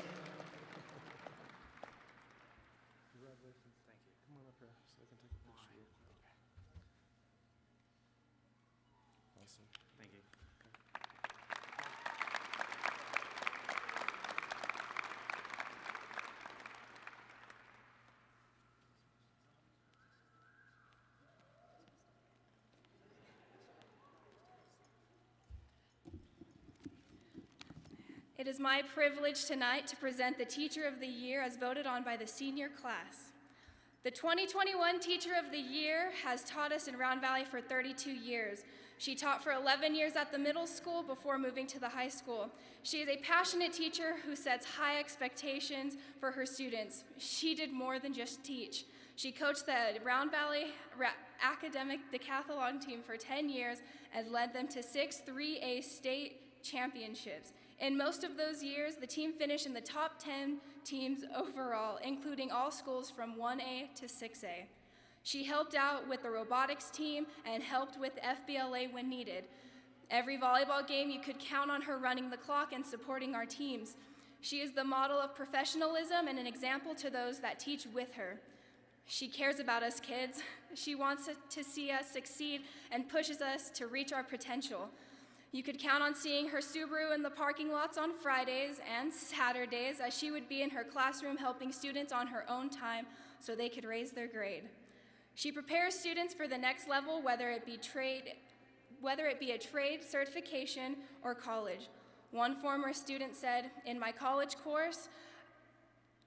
It is my privilege tonight to present the Teacher of the Year as voted on by the senior class. The 2021 Teacher of the Year has taught us in Round Valley for 32 years. She taught for 11 years at the middle school before moving to the high school. She is a passionate teacher who sets high expectations for her students. She did more than just teach. She coached the Round Valley academic decathlon team for 10 years and led them to 6 3A state championships. In most of those years, the team finished in the top 10 teams overall, including all schools from 1A to 6A. She helped out with the robotics team and helped with FBLA when needed. Every volleyball game, you could count on her running the clock and supporting our teams. She is the model of professionalism and an example to those that teach with her. She cares about us kids. She wants to see us succeed and pushes us to reach our potential. You could count on seeing her Subaru in the parking lots on Fridays and Saturdays, as she would be in her classroom helping students on her own time so they could raise their grade. She prepares students for the next level, whether it be a trade, certification, or college. One former student said, "In my college course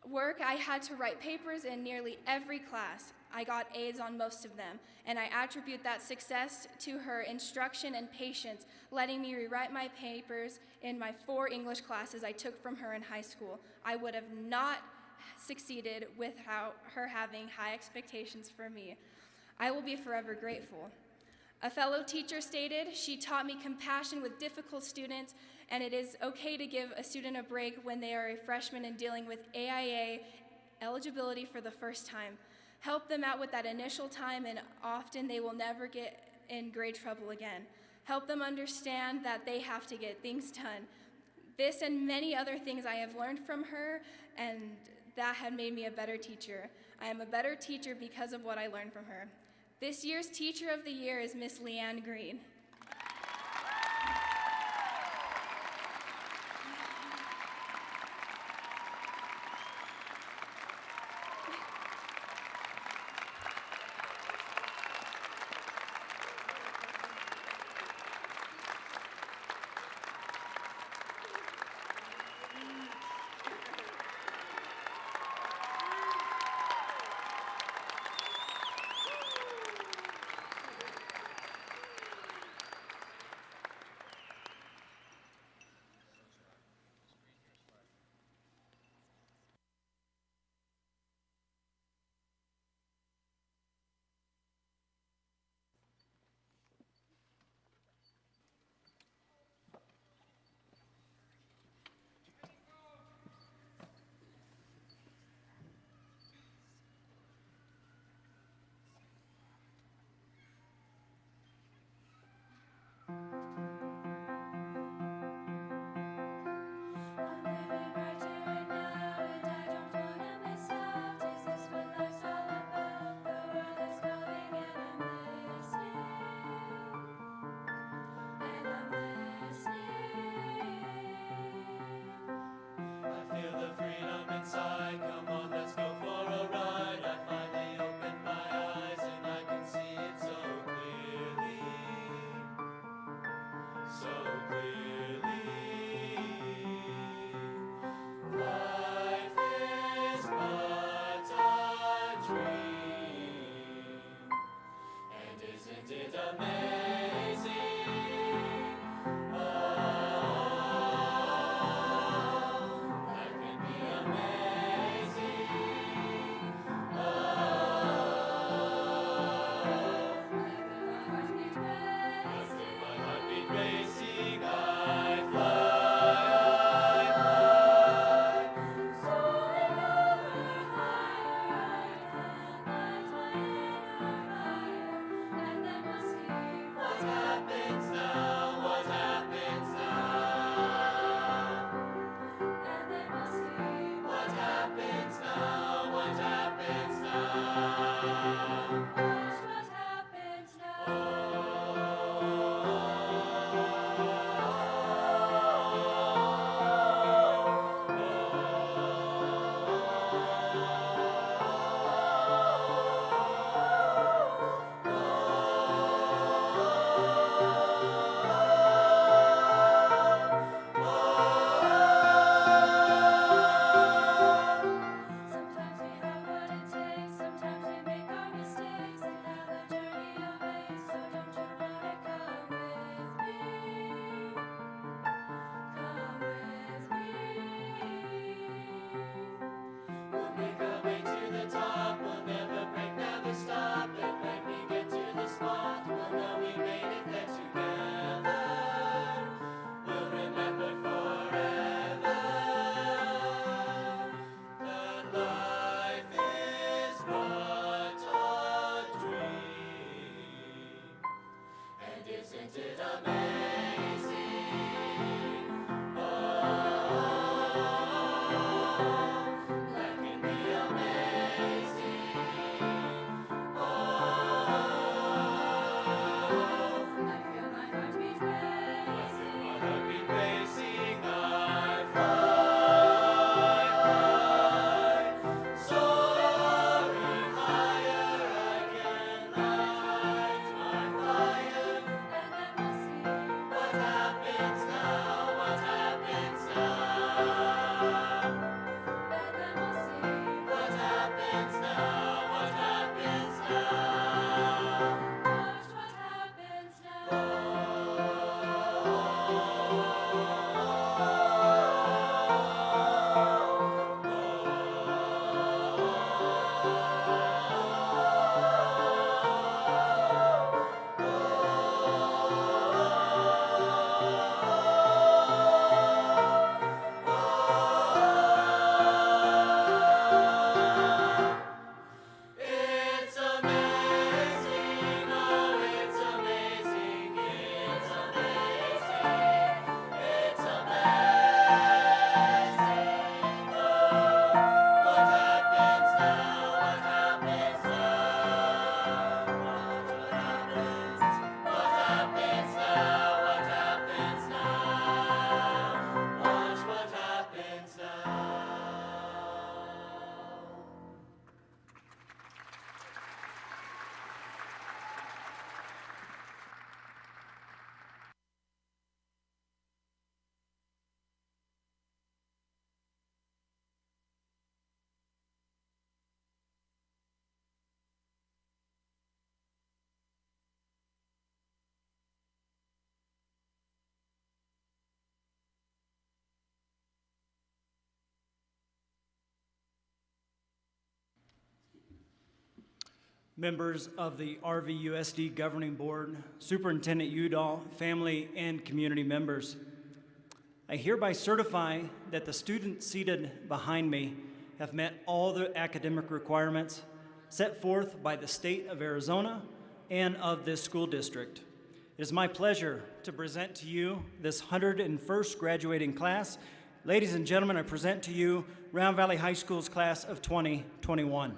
work, I had to write papers in nearly every class. I got A's on most of them, and I attribute that success to her instruction and patience, letting me rewrite my papers in my 4 English classes I took from her in high school. I would have not succeeded without her having high expectations for me. I will be forever grateful." A fellow teacher stated, "She taught me compassion with difficult students, and it is okay to give a student a break when they are a freshman and dealing with AIA eligibility for the first time. Help them out with that initial time, and often they will never get in grade trouble again. Help them understand that they have to get things done." This and many other things I have learned from her, and that had made me a better teacher. I am a better teacher because of what I learned from her. This year's Teacher of the Year is Miss Leanne Green. Members of the RVUSD Governing Board, Superintendent Udall, family, and community members, I hereby certify that the students seated behind me have met all the academic requirements set forth by the state of Arizona and of this school district. It is my pleasure to present to you this 101st graduating class. Ladies and gentlemen, I present to you Round Valley High School's class of 2021.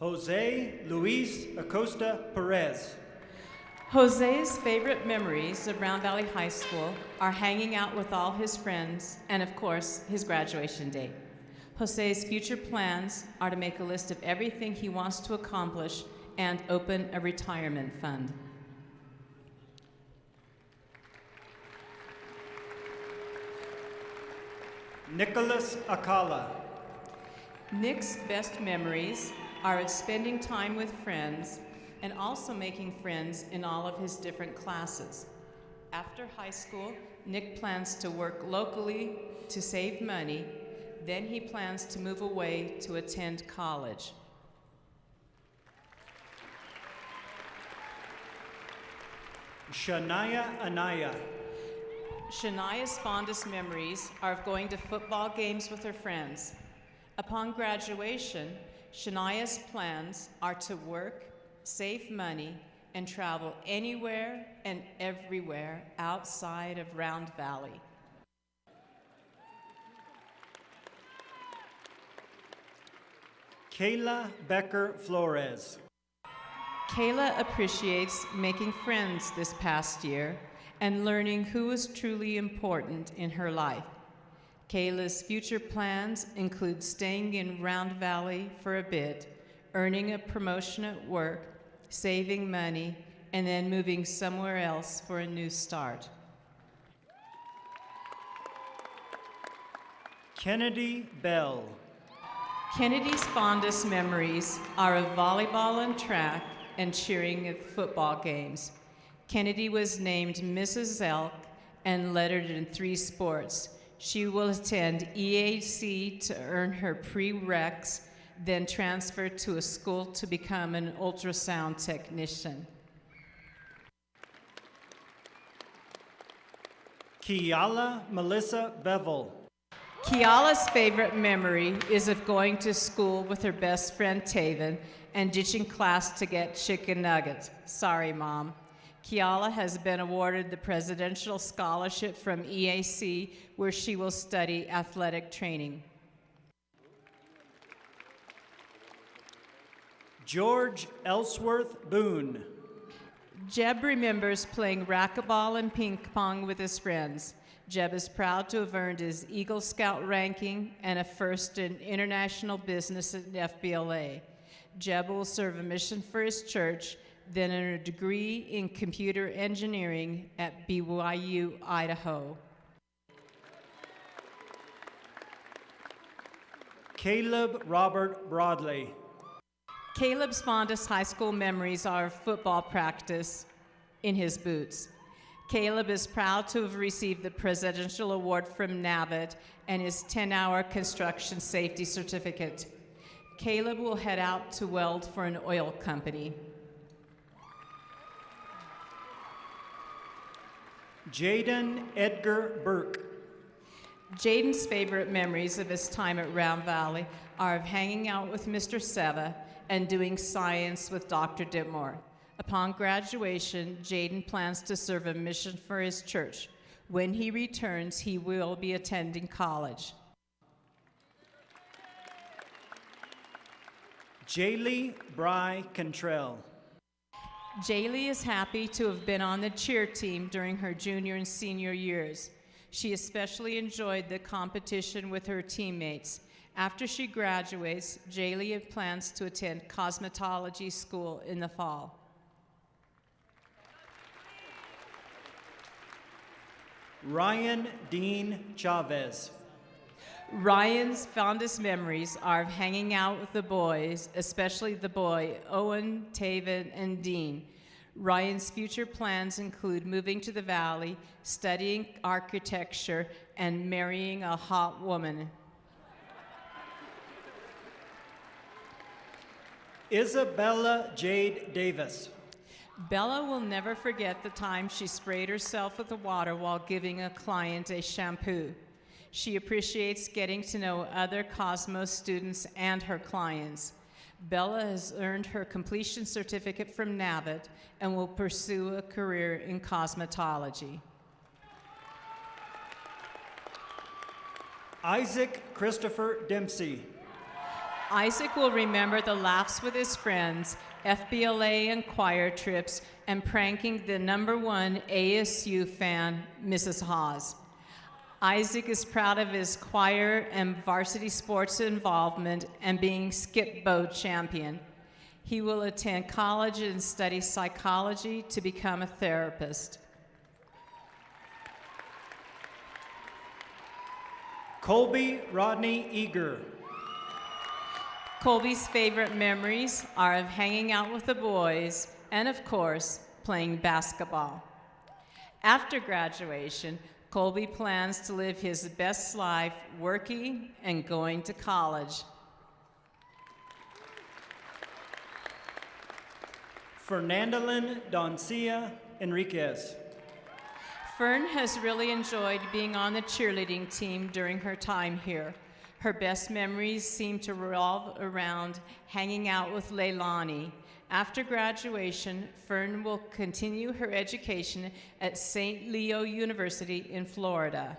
Jose Luis Acosta Perez. Jose's favorite memories of Round Valley High School are hanging out with all his friends and, of course, his graduation day. Jose's future plans are to make a list of everything he wants to accomplish and open a retirement fund. Nicholas Acala. Nick's best memories are of spending time with friends and also making friends in all of his different classes. After high school, Nick plans to work locally to save money. Then he plans to move away to attend college. Shania Anaya. Shania's fondest memories are of going to football games with her friends. Upon graduation, Shania's plans are to work, save money, and travel anywhere and everywhere outside of Round Valley. Kayla Becker Flores. Kayla appreciates making friends this past year and learning who is truly important in her life. Kayla's future plans include staying in Round Valley for a bit, earning a promotion at work, saving money, and then moving somewhere else for a new start. Kennedy Bell. Kennedy's fondest memories are of volleyball and track and cheering at football games. Kennedy was named Mrs. Elk and lettered in 3 sports. She will attend EAC to earn her prereqs, then transfer to a school to become an ultrasound technician. Kiala Melissa Bevel. Kiala's favorite memory is of going to school with her best friend Taven and ditching class to get chicken nuggets. Sorry, Mom. Kiala has been awarded the Presidential Scholarship from EAC, where she will study athletic training. George Ellsworth Boone. Jeb remembers playing racquetball and ping pong with his friends. Jeb is proud to have earned his Eagle Scout ranking and a first in international business at FBLA. Jeb will serve a mission for his church, then earn a degree in computer engineering at BYU, Idaho. Caleb Robert Broadley. Caleb's fondest high school memories are of football practice in his boots. Caleb is proud to have received the Presidential Award from NAVIT and his 10-hour construction safety certificate. Caleb will head out to weld for an oil company. Jaden Edgar Burke. Jaden's favorite memories of his time at Round Valley are of hanging out with Mr. Seva and doing science with Dr. Ditmore. Upon graduation, Jaden plans to serve a mission for his church. When he returns, he will be attending college. Jaylee Bry Cantrell. Jaylee is happy to have been on the cheer team during her junior and senior years. She especially enjoyed the competition with her teammates. After she graduates, Jaylee plans to attend cosmetology school in the fall. Ryan Dean Chavez. Ryan's fondest memories are of hanging out with the boys, especially the boy Owen, Taven, and Dean. Ryan's future plans include moving to the Valley, studying architecture, and marrying a hot woman. Isabella Jade Davis. Bella will never forget the time she sprayed herself with the water while giving a client a shampoo. She appreciates getting to know other Cosmos students and her clients. Bella has earned her completion certificate from NAVIT and will pursue a career in cosmetology. Isaac Christopher Dempsey. Isaac will remember the laughs with his friends, FBLA and choir trips, and pranking the #1 ASU fan, Mrs. Hawes. Isaac is proud of his choir and varsity sports involvement and being skip boat champion. He will attend college and study psychology to become a therapist. Colby Rodney Eagar. Colby's favorite memories are of hanging out with the boys and, of course, playing basketball. After graduation, Colby plans to live his best life working and going to college. Fernandolyn Doncia Enriquez. Fern has really enjoyed being on the cheerleading team during her time here. Her best memories seem to revolve around hanging out with Leilani. After graduation, Fern will continue her education at St. Leo University in Florida.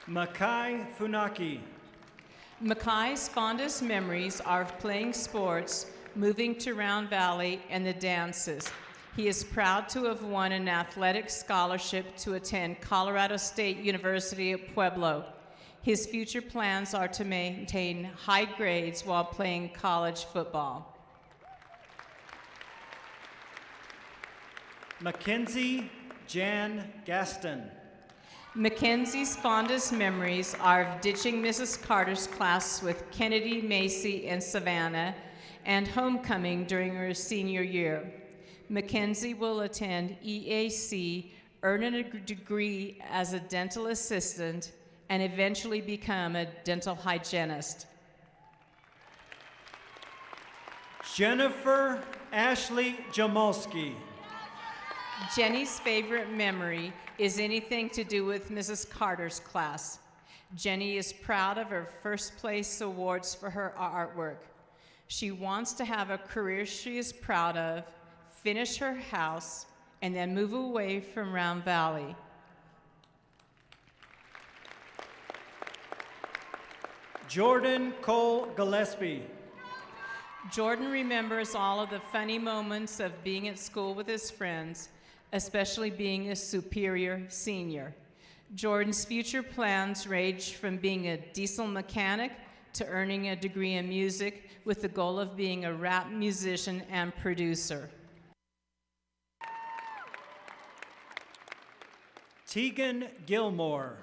Makai Funaki. Makai's fondest memories are of playing sports, moving to Round Valley, and the dances. He is proud to have won an athletic scholarship to attend Colorado State University at Pueblo. His future plans are to maintain high grades while playing college football. Mackenzie Jan Gaston. Mackenzie's fondest memories are of ditching Mrs. Carter's class with Kennedy, Macy, and Savannah, and homecoming during her senior year. Mackenzie will attend EAC, earn a degree as a dental assistant, and eventually become a dental hygienist. Jennifer Ashley Jamalski. Jenny's favorite memory is anything to do with Mrs. Carter's class. Jenny is proud of her first place awards for her artwork. She wants to have a career she is proud of, finish her house, and then move away from Round Valley. Jordan Cole Gillespie. Jordan remembers all of the funny moments of being at school with his friends, especially being a superior senior. Jordan's future plans range from being a diesel mechanic to earning a degree in music with the goal of being a rap musician and producer. Tegan Gilmore.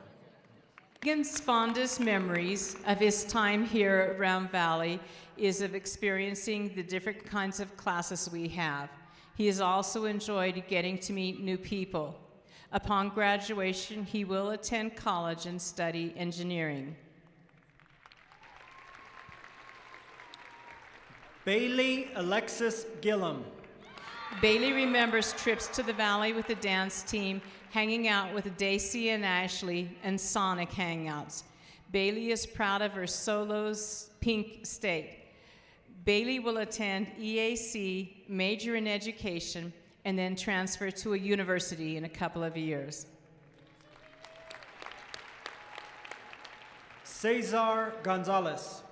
Tegan's fondest memories of his time here at Round Valley is of experiencing the different kinds of classes we have. He has also enjoyed getting to meet new people. Upon graduation, he will attend college and study engineering. Bailey Alexis Gillum. Bailey remembers trips to the Valley with the dance team, hanging out with Daisy and Ashley, and Sonic hangouts. Bailey is proud of her solos Pink State. Bailey will attend EAC, major in education, and then transfer to a university in a couple of years. Cesar Gonzalez.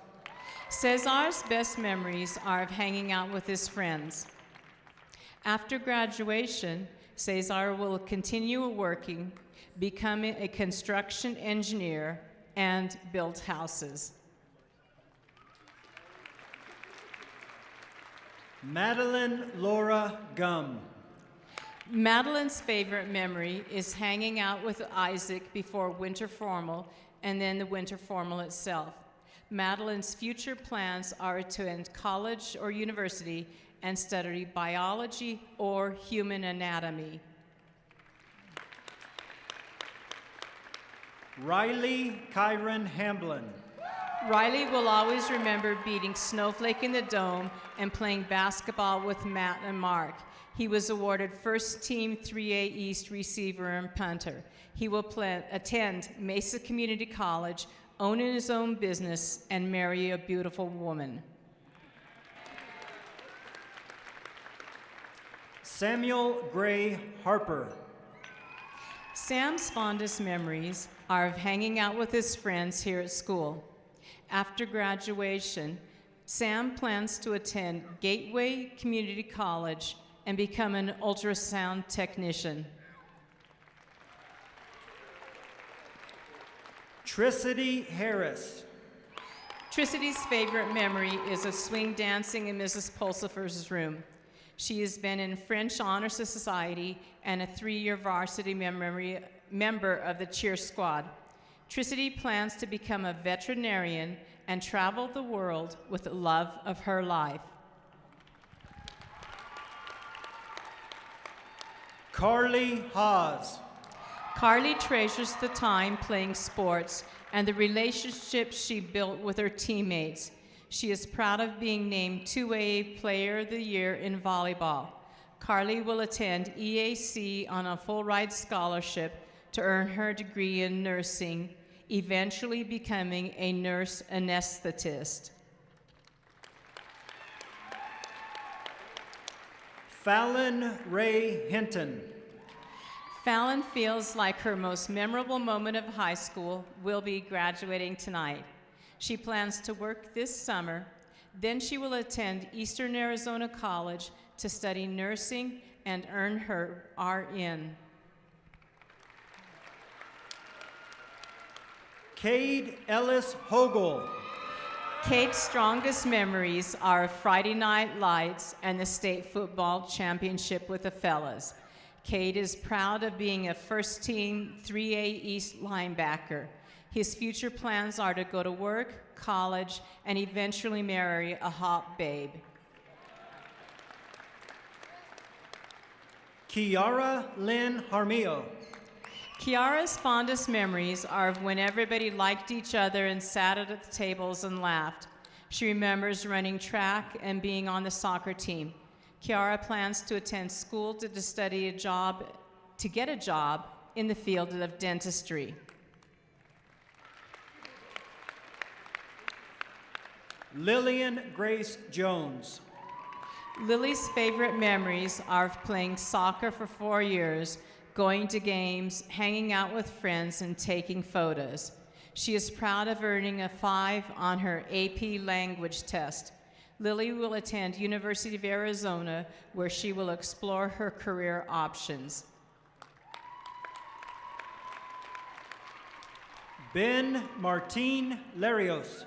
Cesar's best memories are of hanging out with his friends. After graduation, Cesar will continue working, become a construction engineer, and build houses. Madeline Laura Gum. Madeline's favorite memory is hanging out with Isaac before winter formal and then the winter formal itself. Madeline's future plans are to attend college or university and study biology or human anatomy. Riley Kyron Hamblin. Riley will always remember beating Snowflake in the Dome and playing basketball with Matt and Mark. He was awarded first team 3A East receiver and punter. He will attend Mesa Community College, own his own business, and marry a beautiful woman. Samuel Gray Harper. Sam's fondest memories are of hanging out with his friends here at school. After graduation, Sam plans to attend Gateway Community College and become an ultrasound technician. Tricity Harris. Tricity's favorite memory is of swing dancing in Mrs. Pulsifer's room. She has been in French Honor Society and a 3-year varsity member of the cheer squad. Tricity plans to become a veterinarian and travel the world with the love of her life. Carly Haas. Carly treasures the time playing sports and the relationships she built with her teammates. She is proud of being named 2A Player of the Year in volleyball. Carly will attend EAC on a full-ride scholarship to earn her degree in nursing, eventually becoming a nurse anesthetist. Fallon Ray Hinton. Fallon feels like her most memorable moment of high school will be graduating tonight. She plans to work this summer. Then she will attend Eastern Arizona College to study nursing and earn her RN. Cade Ellis Hogel. Kate's strongest memories are Friday Night Lights and the state football championship with the fellas. Cade is proud of being a first-team 3A East linebacker. His future plans are to go to work, college, and eventually marry a hot babe. Kiara Lynn Harmio. Kiara's fondest memories are of when everybody liked each other and sat at the tables and laughed. She remembers running track and being on the soccer team. Kiara plans to attend school to get a job in the field of dentistry. Lillian Grace Jones. Lily's favorite memories are of playing soccer for 4 years, going to games, hanging out with friends, and taking photos. She is proud of earning a 5 on her AP language test. Lily will attend University of Arizona, where she will explore her career options. Ben Martin Larios.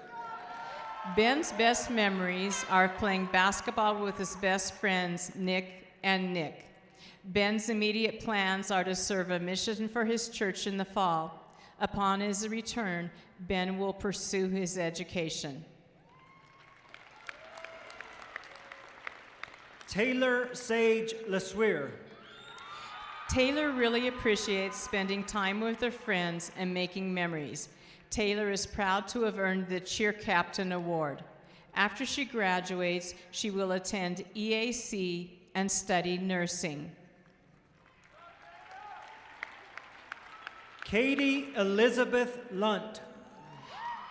Ben's best memories are of playing basketball with his best friends, Nick and Nick. Ben's immediate plans are to serve a mission for his church in the fall. Upon his return, Ben will pursue his education. Taylor Sage Lesueur. Taylor really appreciates spending time with her friends and making memories. Taylor is proud to have earned the Cheer Captain Award. After she graduates, she will attend EAC and study nursing. Katie Elizabeth Lunt.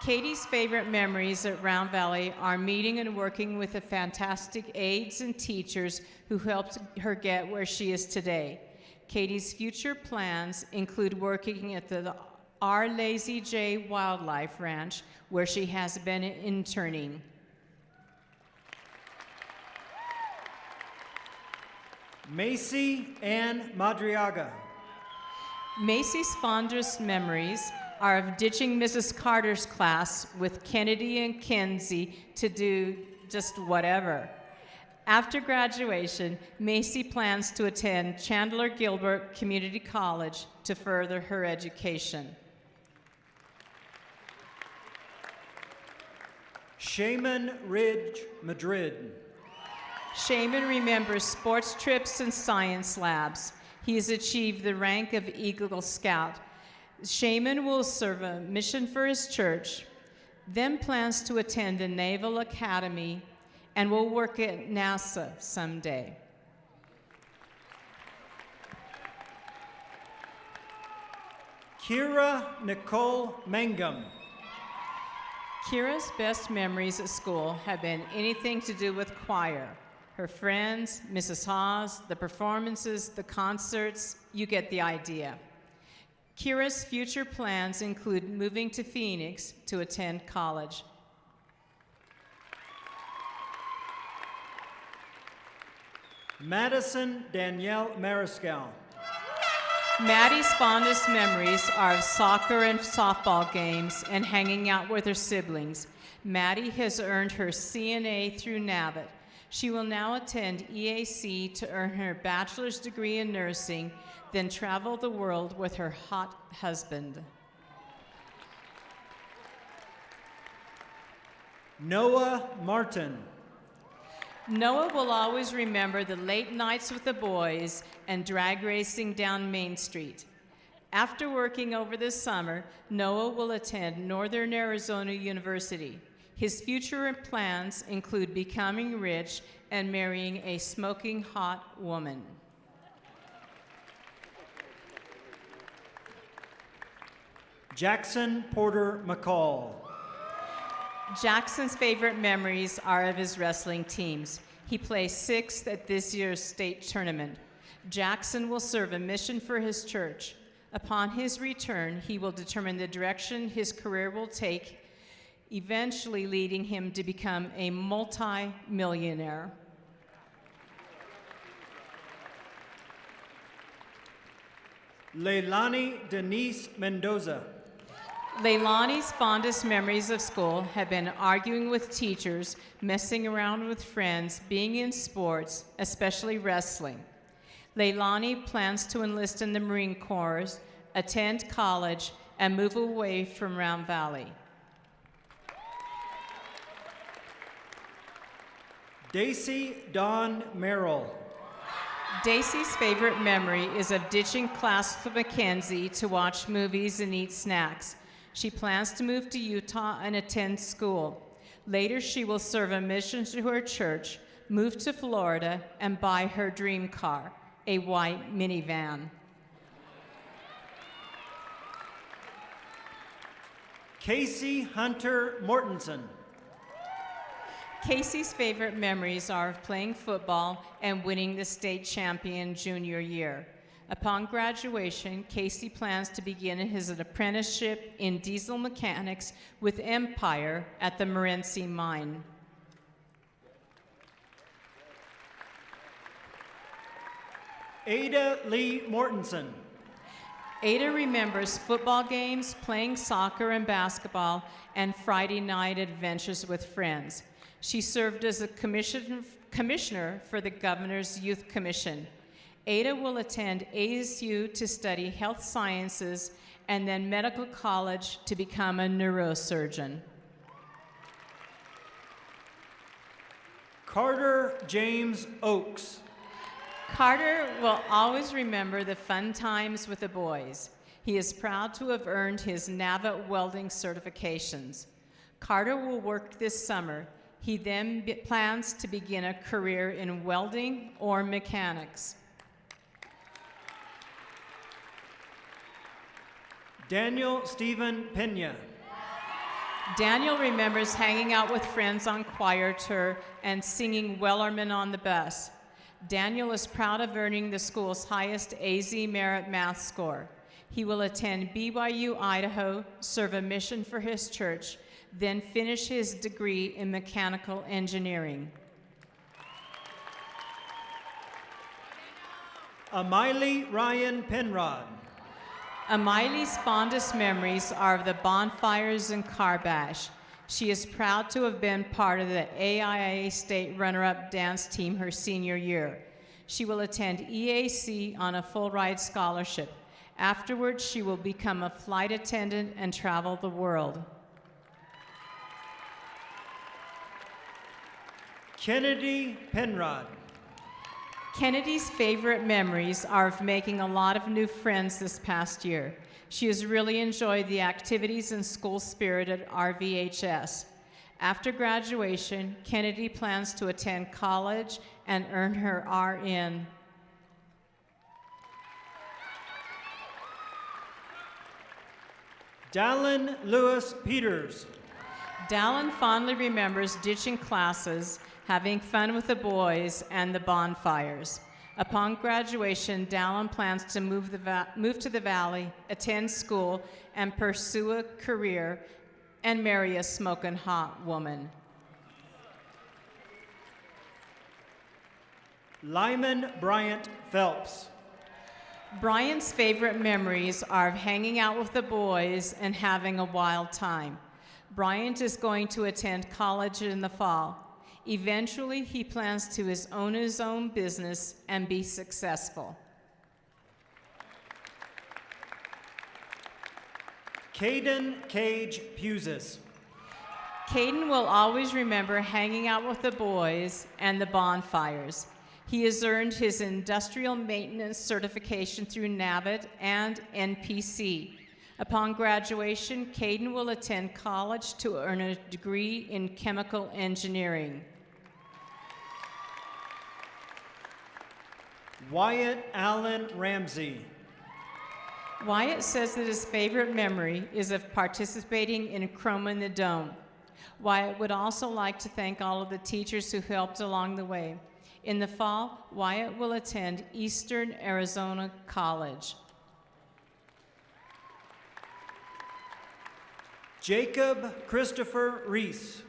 Katie's favorite memories at Round Valley are meeting and working with the fantastic aides and teachers who helped her get where she is today. Katie's future plans include working at the Our Lazy J Wildlife Ranch, where she has been interning. Macy Ann Madriaga. Macy's fondest memories are of ditching Mrs. Carter's class with Kennedy and Kenzie to do just whatever. After graduation, Macy plans to attend Chandler Gilbert Community College to further her education. Shaman Ridge Madrid. Shaman remembers sports trips and science labs. He has achieved the rank of Eagle Scout. Shaman will serve a mission for his church, then plans to attend the Naval Academy and will work at NASA someday. Kira Nicole Mangum. Kira's best memories at school have been anything to do with choir. Her friends, Mrs. Hawes, the performances, the concerts, you get the idea. Kira's future plans include moving to Phoenix to attend college. Madison Danielle Mariscal. Maddie's fondest memories are of soccer and softball games and hanging out with her siblings. Maddie has earned her CNA through NAVIT. She will now attend EAC to earn her bachelor's degree in nursing, then travel the world with her hot husband. Noah Martin. Noah will always remember the late nights with the boys and drag racing down Main Street. After working over the summer, Noah will attend Northern Arizona University. His future plans include becoming rich and marrying a smoking hot woman. Jackson Porter McCall. Jackson's favorite memories are of his wrestling teams. He placed 6th at this year's state tournament. Jackson will serve a mission for his church. Upon his return, he will determine the direction his career will take, eventually leading him to become a multi-millionaire. Leilani Denise Mendoza. Leilani's fondest memories of school have been arguing with teachers, messing around with friends, being in sports, especially wrestling. Leilani plans to enlist in the Marine Corps, attend college, and move away from Round Valley. Daisy Dawn Merrill. Daisy's favorite memory is of ditching class with Mackenzie to watch movies and eat snacks. She plans to move to Utah and attend school. Later, she will serve a mission to her church, move to Florida, and buy her dream car, a white minivan. Casey Hunter Mortensen. Casey's favorite memories are of playing football and winning the state champion junior year. Upon graduation, Casey plans to begin his apprenticeship in diesel mechanics with Empire at the Morenci mine. Ada Lee Mortensen. Ada remembers football games, playing soccer and basketball, and Friday night adventures with friends. She served as a commissioner for the Governor's Youth Commission. Ada will attend ASU to study health sciences and then medical college to become a neurosurgeon. Carter James Oakes. Carter will always remember the fun times with the boys. He is proud to have earned his NAVA welding certifications. Carter will work this summer. He then plans to begin a career in welding or mechanics. Daniel Stephen Pena. Daniel remembers hanging out with friends on choir tour and singing Wellerman on the bus. Daniel is proud of earning the school's highest AZ Merit math score. He will attend BYU, Idaho, serve a mission for his church, then finish his degree in mechanical engineering. Amiley Ryan Penrod. Amiley's fondest memories are of the bonfires and car bash. She is proud to have been part of the AIA State runner-up dance team her senior year. She will attend EAC on a full-ride scholarship. Afterwards, she will become a flight attendant and travel the world. Kennedy Penrod. Kennedy's favorite memories are of making a lot of new friends this past year. She has really enjoyed the activities and school spirit at RVHS. After graduation, Kennedy plans to attend college and earn her RN. Dallin Lewis Peters. Dallin fondly remembers ditching classes, having fun with the boys, and the bonfires. Upon graduation, Dallin plans to move to the Valley, attend school, and pursue a career, and marry a smoking hot woman. Lyman Bryant Phelps. Brian's favorite memories are of hanging out with the boys and having a wild time. Bryant is going to attend college in the fall. Eventually, he plans to own his own business and be successful. Caden Cage Pusis. Caden will always remember hanging out with the boys and the bonfires. He has earned his industrial maintenance certification through NAVIT and NPC. Upon graduation, Caden will attend college to earn a degree in chemical engineering. Wyatt Allen Ramsey. Wyatt says that his favorite memory is of participating in Chrome in the Dome. Wyatt would also like to thank all of the teachers who helped along the way. In the fall, Wyatt will attend Eastern Arizona College. Jacob Christopher Reese.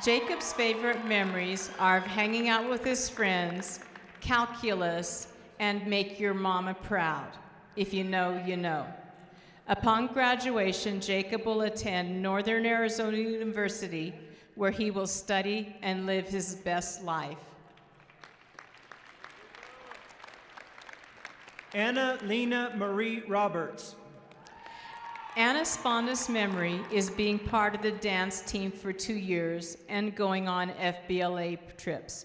Jacob's favorite memories are of hanging out with his friends, calculus, and make your mama proud. If you know, you know. Upon graduation, Jacob will attend Northern Arizona University, where he will study and live his best life. Anna Lena Marie Roberts. Anna's fondest memory is being part of the dance team for 2 years and going on FBLA trips.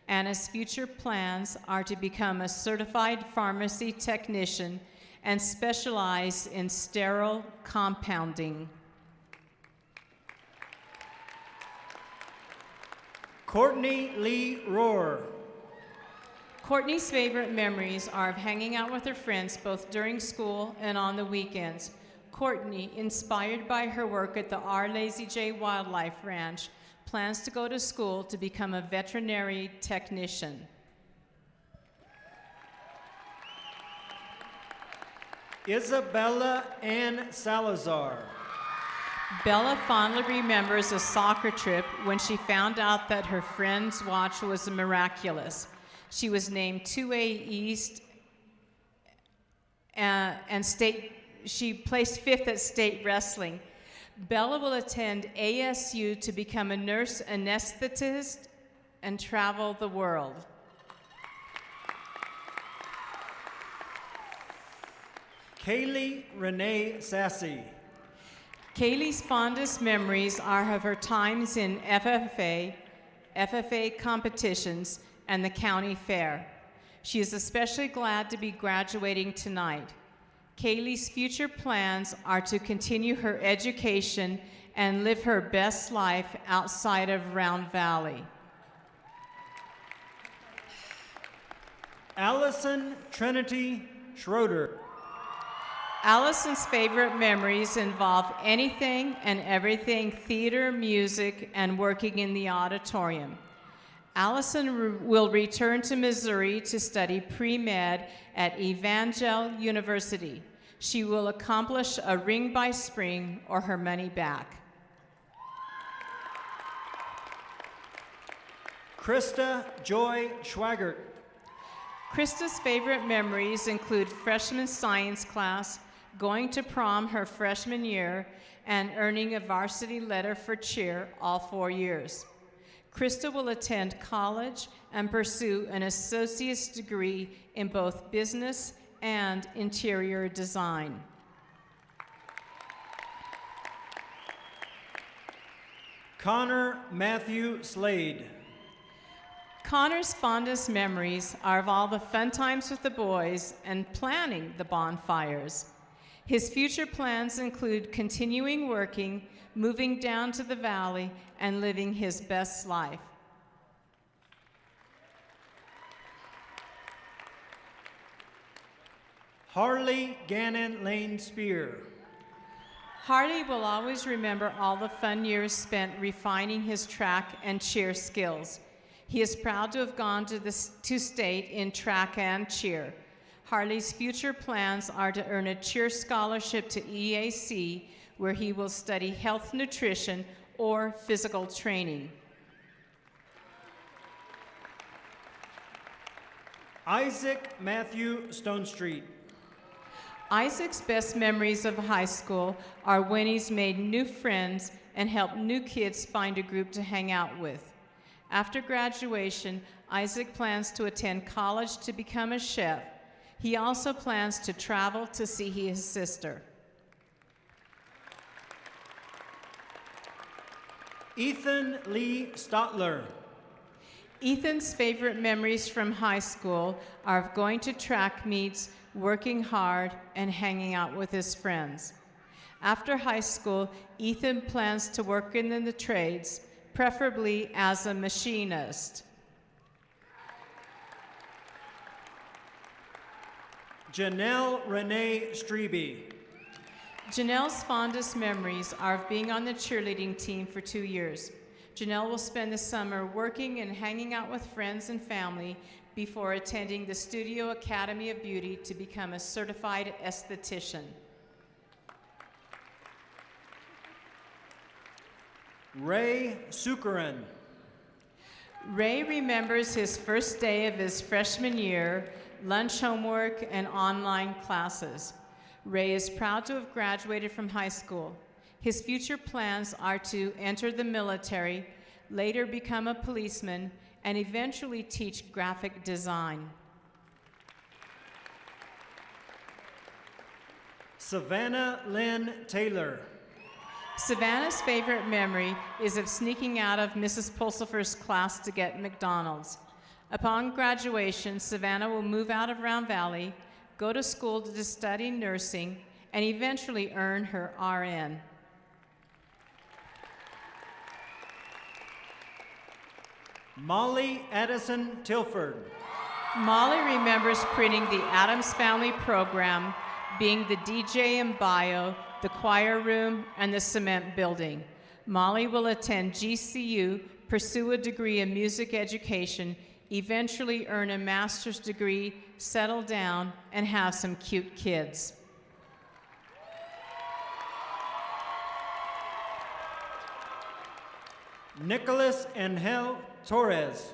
Anna's future plans are to become a certified pharmacy technician and specialize in sterile compounding. Courtney Lee Rohr. Courtney's favorite memories are of hanging out with her friends both during school and on the weekends. Courtney, inspired by her work at the R. Lazy J Wildlife Ranch, plans to go to school to become a veterinary technician. Isabella Ann Salazar. Bella fondly remembers a soccer trip when she found out that her friend's watch was miraculous. She was named 2A East and she placed 5th at state wrestling. Bella will attend ASU to become a nurse anesthetist and travel the world. Kaylee Renee Sassy. Kaylee's fondest memories are of her times in FFA competitions, and the county fair. She is especially glad to be graduating tonight. Kaylee's future plans are to continue her education and live her best life outside of Round Valley. Allison Trinity Schroeder. Allison's favorite memories involve anything and everything theater, music, and working in the auditorium. Allison will return to Missouri to study pre-med at Evangel University. She will accomplish a ring by spring or her money back. Krista Joy Schwagert. Krista's favorite memories include freshman science class, going to prom her freshman year, and earning a varsity letter for cheer all 4 years. Krista will attend college and pursue an associate's degree in both business and interior design. Connor Matthew Slade. Connor's fondest memories are of all the fun times with the boys and planning the bonfires. His future plans include continuing working, moving down to the valley, and living his best life. Harley Gannon Lane Spear. Harley will always remember all the fun years spent refining his track and cheer skills. He is proud to have gone to state in track and cheer. Harley's future plans are to earn a cheer scholarship to EAC, where he will study health nutrition or physical training. Isaac Matthew Stonestreet. Isaac's best memories of high school are when he's made new friends and helped new kids find a group to hang out with. After graduation, Isaac plans to attend college to become a chef. He also plans to travel to see his sister. Ethan Lee Stotler. Ethan's favorite memories from high school are of going to track meets, working hard, and hanging out with his friends. After high school, Ethan plans to work in the trades, preferably as a machinist. Janelle Renee Strebe. Janelle's fondest memories are of being on the cheerleading team for 2 years. Janelle will spend the summer working and hanging out with friends and family before attending the Studio Academy of Beauty to become a certified esthetician. Ray Sukaran. Ray remembers his first day of his freshman year, lunch homework, and online classes. Ray is proud to have graduated from high school. His future plans are to enter the military, later become a policeman, and eventually teach graphic design. Savannah Lynn Taylor. Savannah's favorite memory is of sneaking out of Mrs. Pulsifer's class to get McDonald's. Upon graduation, Savannah will move out of Round Valley, go to school to study nursing, and eventually earn her RN. Molly Addison Tilford. Molly remembers printing the Addams Family program, being the DJ in bio, the choir room, and the cement building. Molly will attend GCU, pursue a degree in music education, eventually earn a master's degree, settle down, and have some cute kids. Nicholas Angel Torres.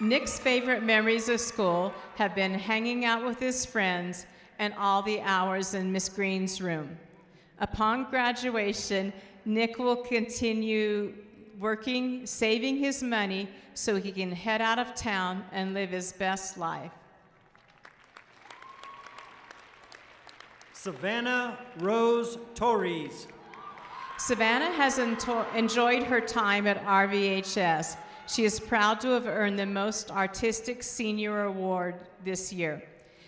Nick's favorite memories of school have been hanging out with his friends and all the hours in Miss Green's room. Upon graduation, Nick will continue working, saving his money so he can head out of town and live his best life. Savannah Rose Torres. Savannah has enjoyed her time at RVHS. She is proud to have earned the Most Artistic Senior Award this year.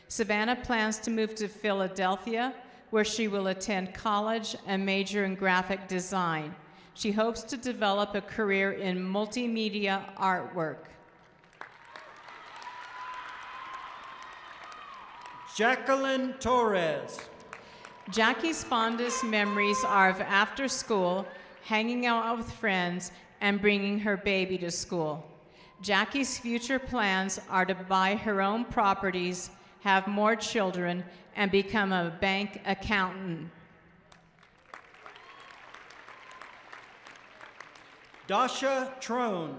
Savannah plans to move to Philadelphia, where she will attend college and major in graphic design. She hopes to develop a career in multimedia artwork. Jacqueline Torres. Jackie's fondest memories are of after school, hanging out with friends, and bringing her baby to school. Jackie's future plans are to buy her own properties, have more children, and become a bank accountant. Dasha Trone.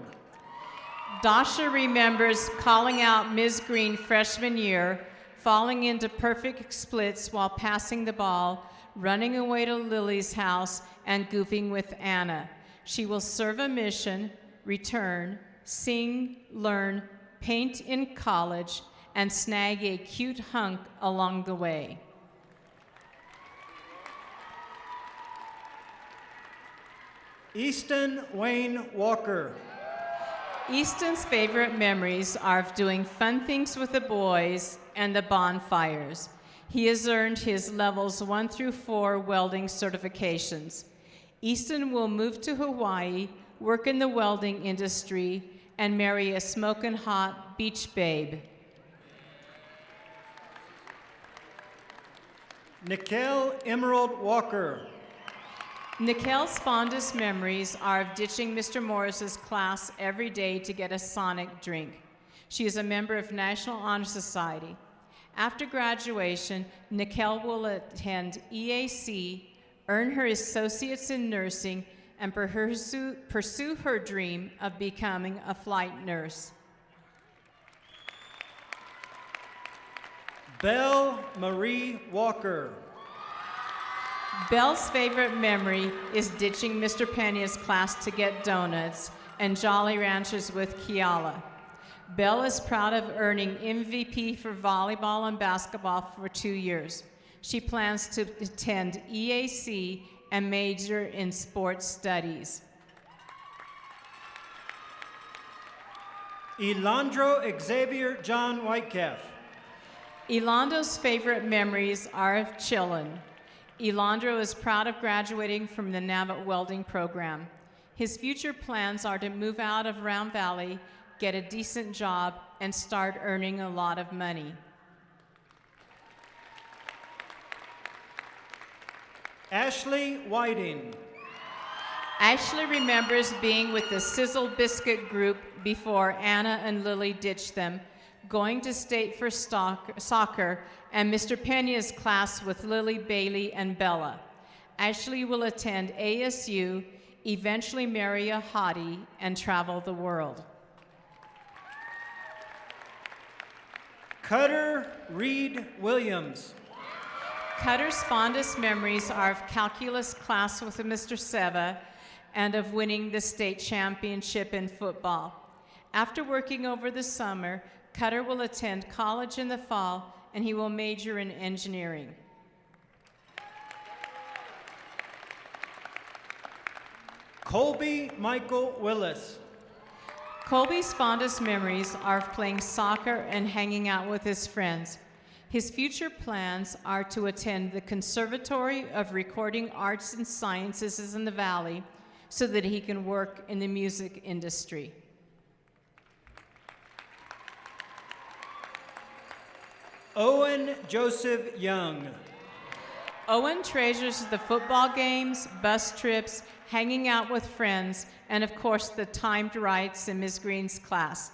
Dasha remembers calling out Ms. Green freshman year, falling into perfect splits while passing the ball, running away to Lily's house, and goofing with Anna. She will serve a mission, return, sing, learn, paint in college, and snag a cute hunk along the way. Easton Wayne Walker. Easton's favorite memories are of doing fun things with the boys and the bonfires. He has earned his levels 1 through 4 welding certifications. Easton will move to Hawaii, work in the welding industry, and marry a smoking hot beach babe. Nikel Emerald Walker. Nikel's fondest memories are of ditching Mr. Morris's class every day to get a Sonic drink. She is a member of National Honor Society. After graduation, Nikel will attend EAC, earn her associates in nursing, and pursue her dream of becoming a flight nurse. Belle Marie Walker. Belle's favorite memory is ditching Mr. Pena's class to get donuts and Jolly Ranchers with Kiala. Belle is proud of earning MVP for volleyball and basketball for 2 years. She plans to attend EAC and major in sports studies. Elandro Xavier John Whitecalf. Elando's favorite memories are of chillin'. Elandro is proud of graduating from the Navajo welding program. His future plans are to move out of Round Valley, get a decent job, and start earning a lot of money. Ashley Whiting. Ashley remembers being with the Sizzle Biscuit group before Anna and Lily ditched them, going to state for soccer, and Mr. Pena's class with Lily, Bailey, and Bella. Ashley will attend ASU, eventually marry a hottie, and travel the world. Cutter Reed Williams. Cutter's fondest memories are of calculus class with Mr. Seva and of winning the state championship in football. After working over the summer, Cutter will attend college in the fall, and he will major in engineering. Colby Michael Willis. Colby's fondest memories are of playing soccer and hanging out with his friends. His future plans are to attend the Conservatory of Recording Arts and Sciences in the Valley so that he can work in the music industry. Owen Joseph Young. Owen treasures the football games, bus trips, hanging out with friends, and of course the timed rides in Ms. Green's class.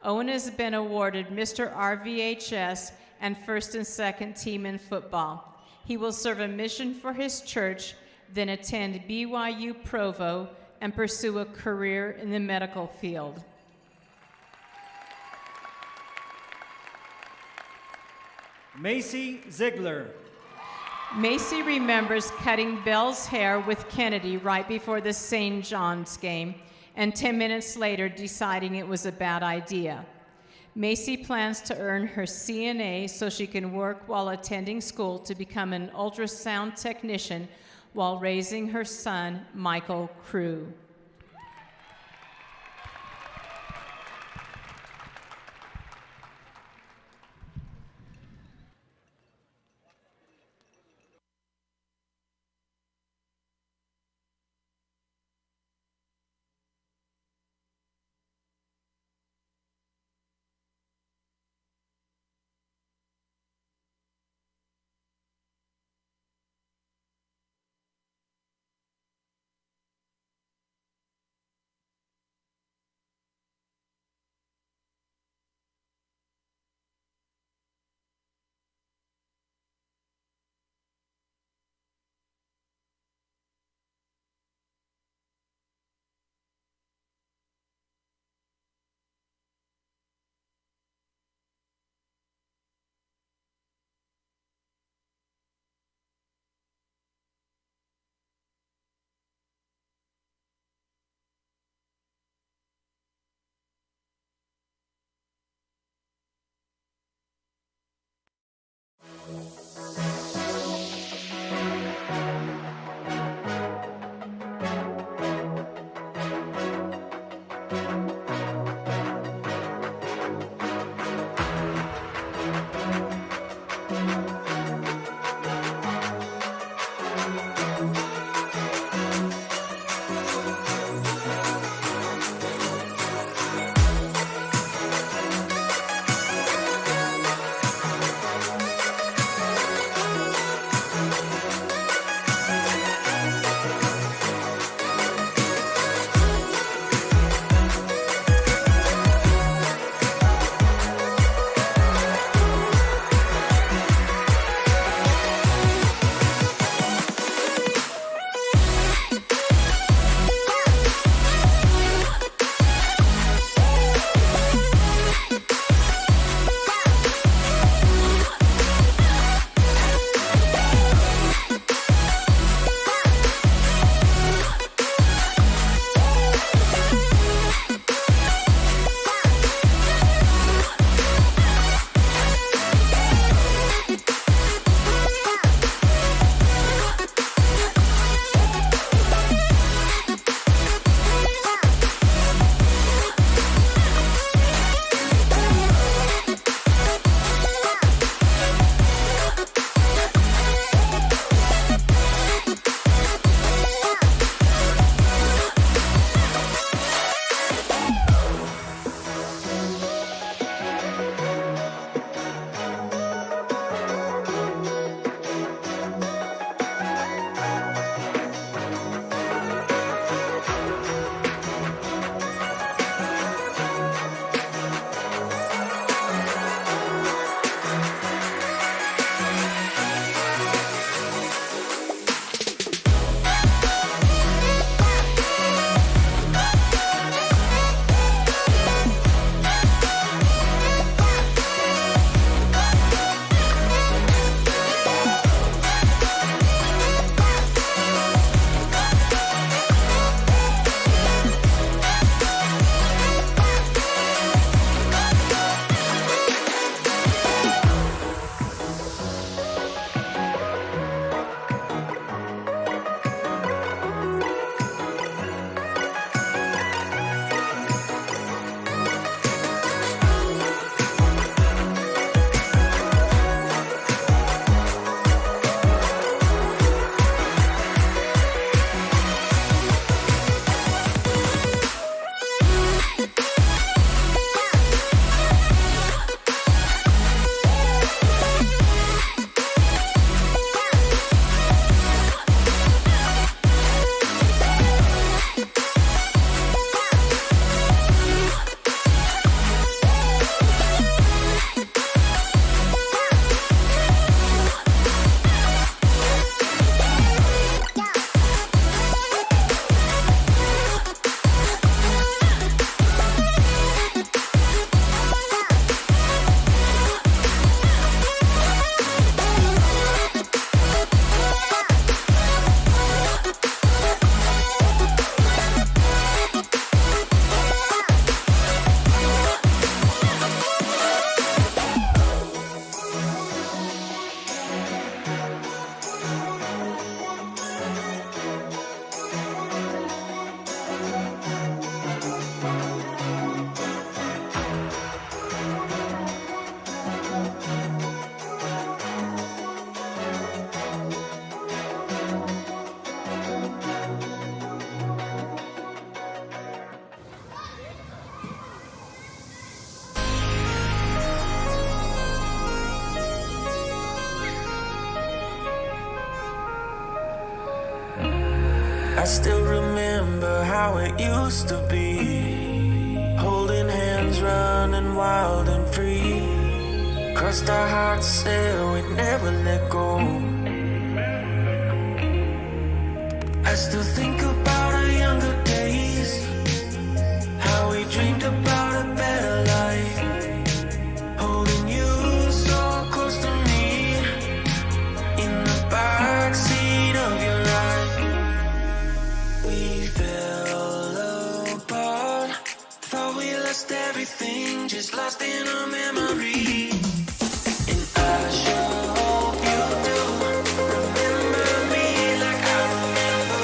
Owen has been awarded Mr. RVHS and first and second team in football. He will serve a mission for his church, then attend BYU Provo and pursue a career in the medical field. Macy Ziegler. Macy remembers cutting Belle's hair with Kennedy right before the St. John's game, and 10 minutes later deciding it was a bad idea. Macy plans to earn her CNA so she can work while attending school to become an ultrasound technician while raising her son, Michael Crew. I still remember how it used to be. Holding hands, running wild and free. Crossed our hearts, said we'd never let go. I still think about our younger days, how we dreamed about a better life. Holding you so close to me, in the backseat of your ride. We fell apart, thought we lost everything, just lost in a memory. And I sure hope you do remember me like I remember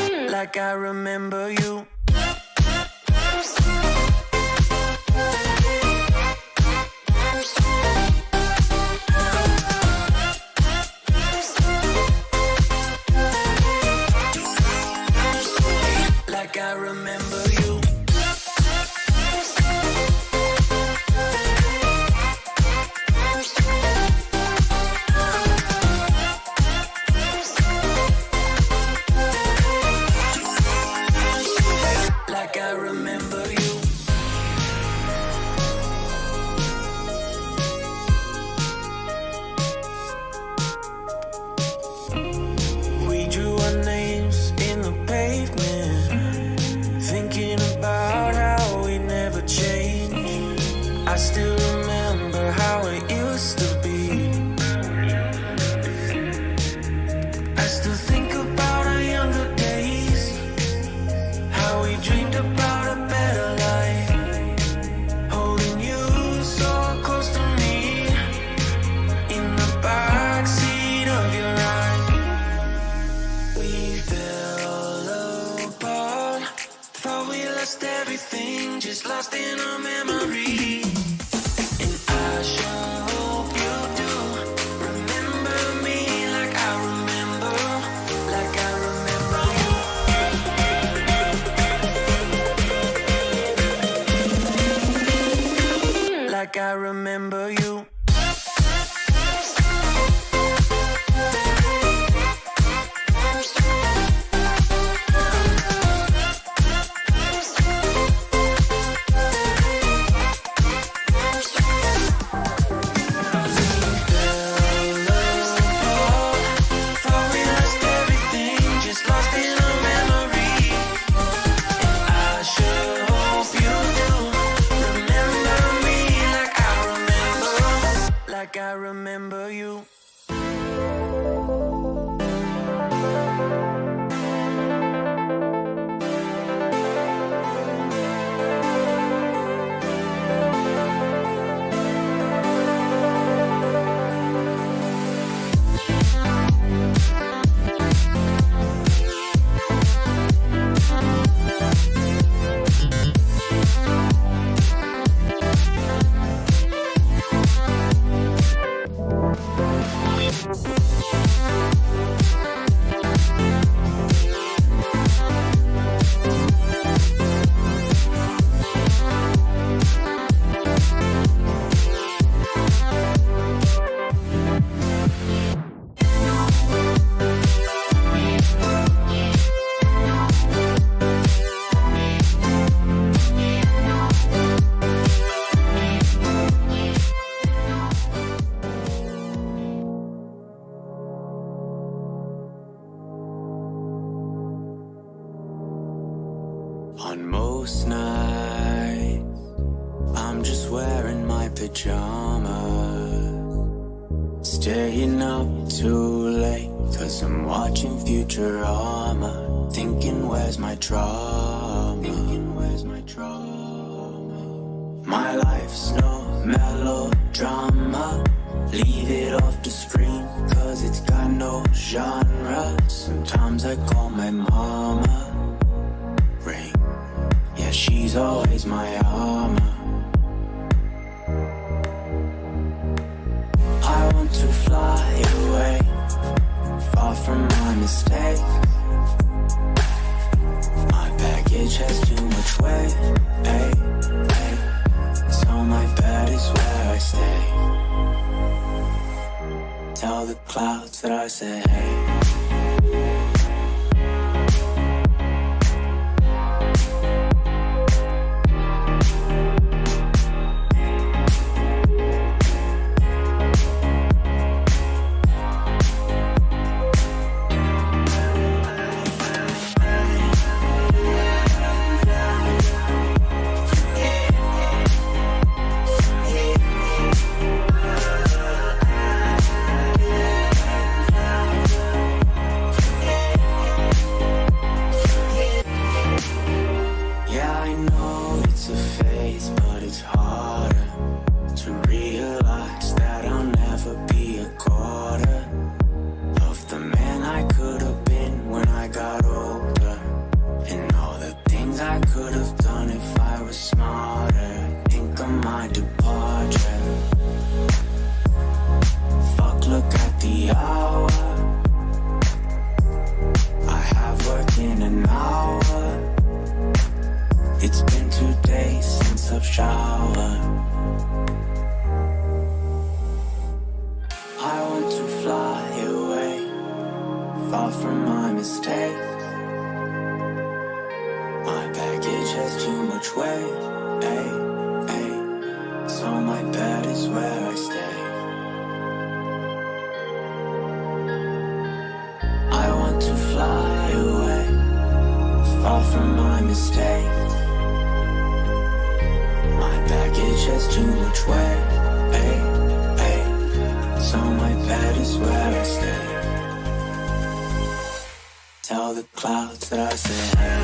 you. Like I remember you. Like I remember you. We drew our names in the pavement, thinking about how we never change. I still remember how it used to be. I still think about our younger days, how we dreamed about a better life. Holding you so close to me, in the backseat of your ride. We fell apart, thought we lost everything, just lost in a memory. And I sure hope you do remember me like I remember you. Like I remember you. Thought we lost everything, just lost in a memory. And I sure hope you do remember me like I remember you. On most nights, I'm just wearing my pajamas, staying up too late, 'cause I'm watching Futurama, thinking where's my drama, My life's no melodrama, leave it off the screen, 'cause it's got no genre. Sometimes I call my mama, ring, yeah, she's always my armor. I want to fly away, far from my mistake. My baggage has too much weight, hey, hey. So my bed is where I stay. Tell the clouds that I say hey. face, but it's harder to realize that I'll never be a quarter of the man I could have been when I got older. And all the things I could have done if I was smarter. I think of my departure. Fuck, look at the hour. I have work in an hour. It's been 2 days since I've showered. I want to fly away, far from my mistakes. My baggage has too much weight, so my bed is where I stay. I want to fly away, far from my mistakes. My baggage has too much weight, so my bed is where I stay. Tell the clouds that I say hey.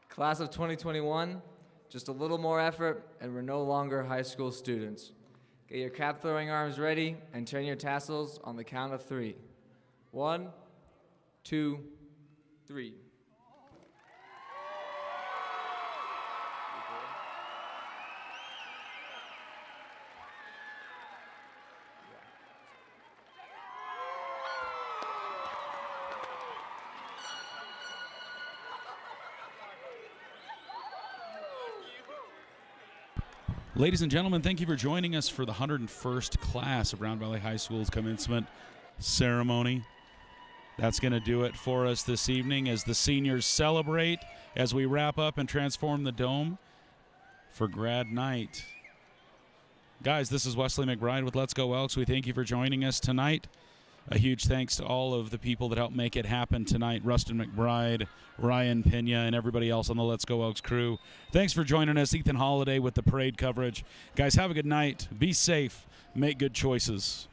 Class of 2021, just a little more effort and we're no longer high school students. Get your cap throwing arms ready and turn your tassels on the count of 3. 1, 2, 3. Ladies and gentlemen, thank you for joining us for the 101st class of Round Valley High School's commencement ceremony. That's going to do it for us this evening as the seniors celebrate as we wrap up and transform the dome for grad night. Guys, this is Wesley McBride with Let's Go Elks. We thank you for joining us tonight. A huge thanks to all of the people that helped make it happen tonight. Rustin McBride, Ryan Pena, and everybody else on the Let's Go Elks crew. Thanks for joining us. Ethan Holiday with the parade coverage. Guys, have a good night. Be safe. Make good choices.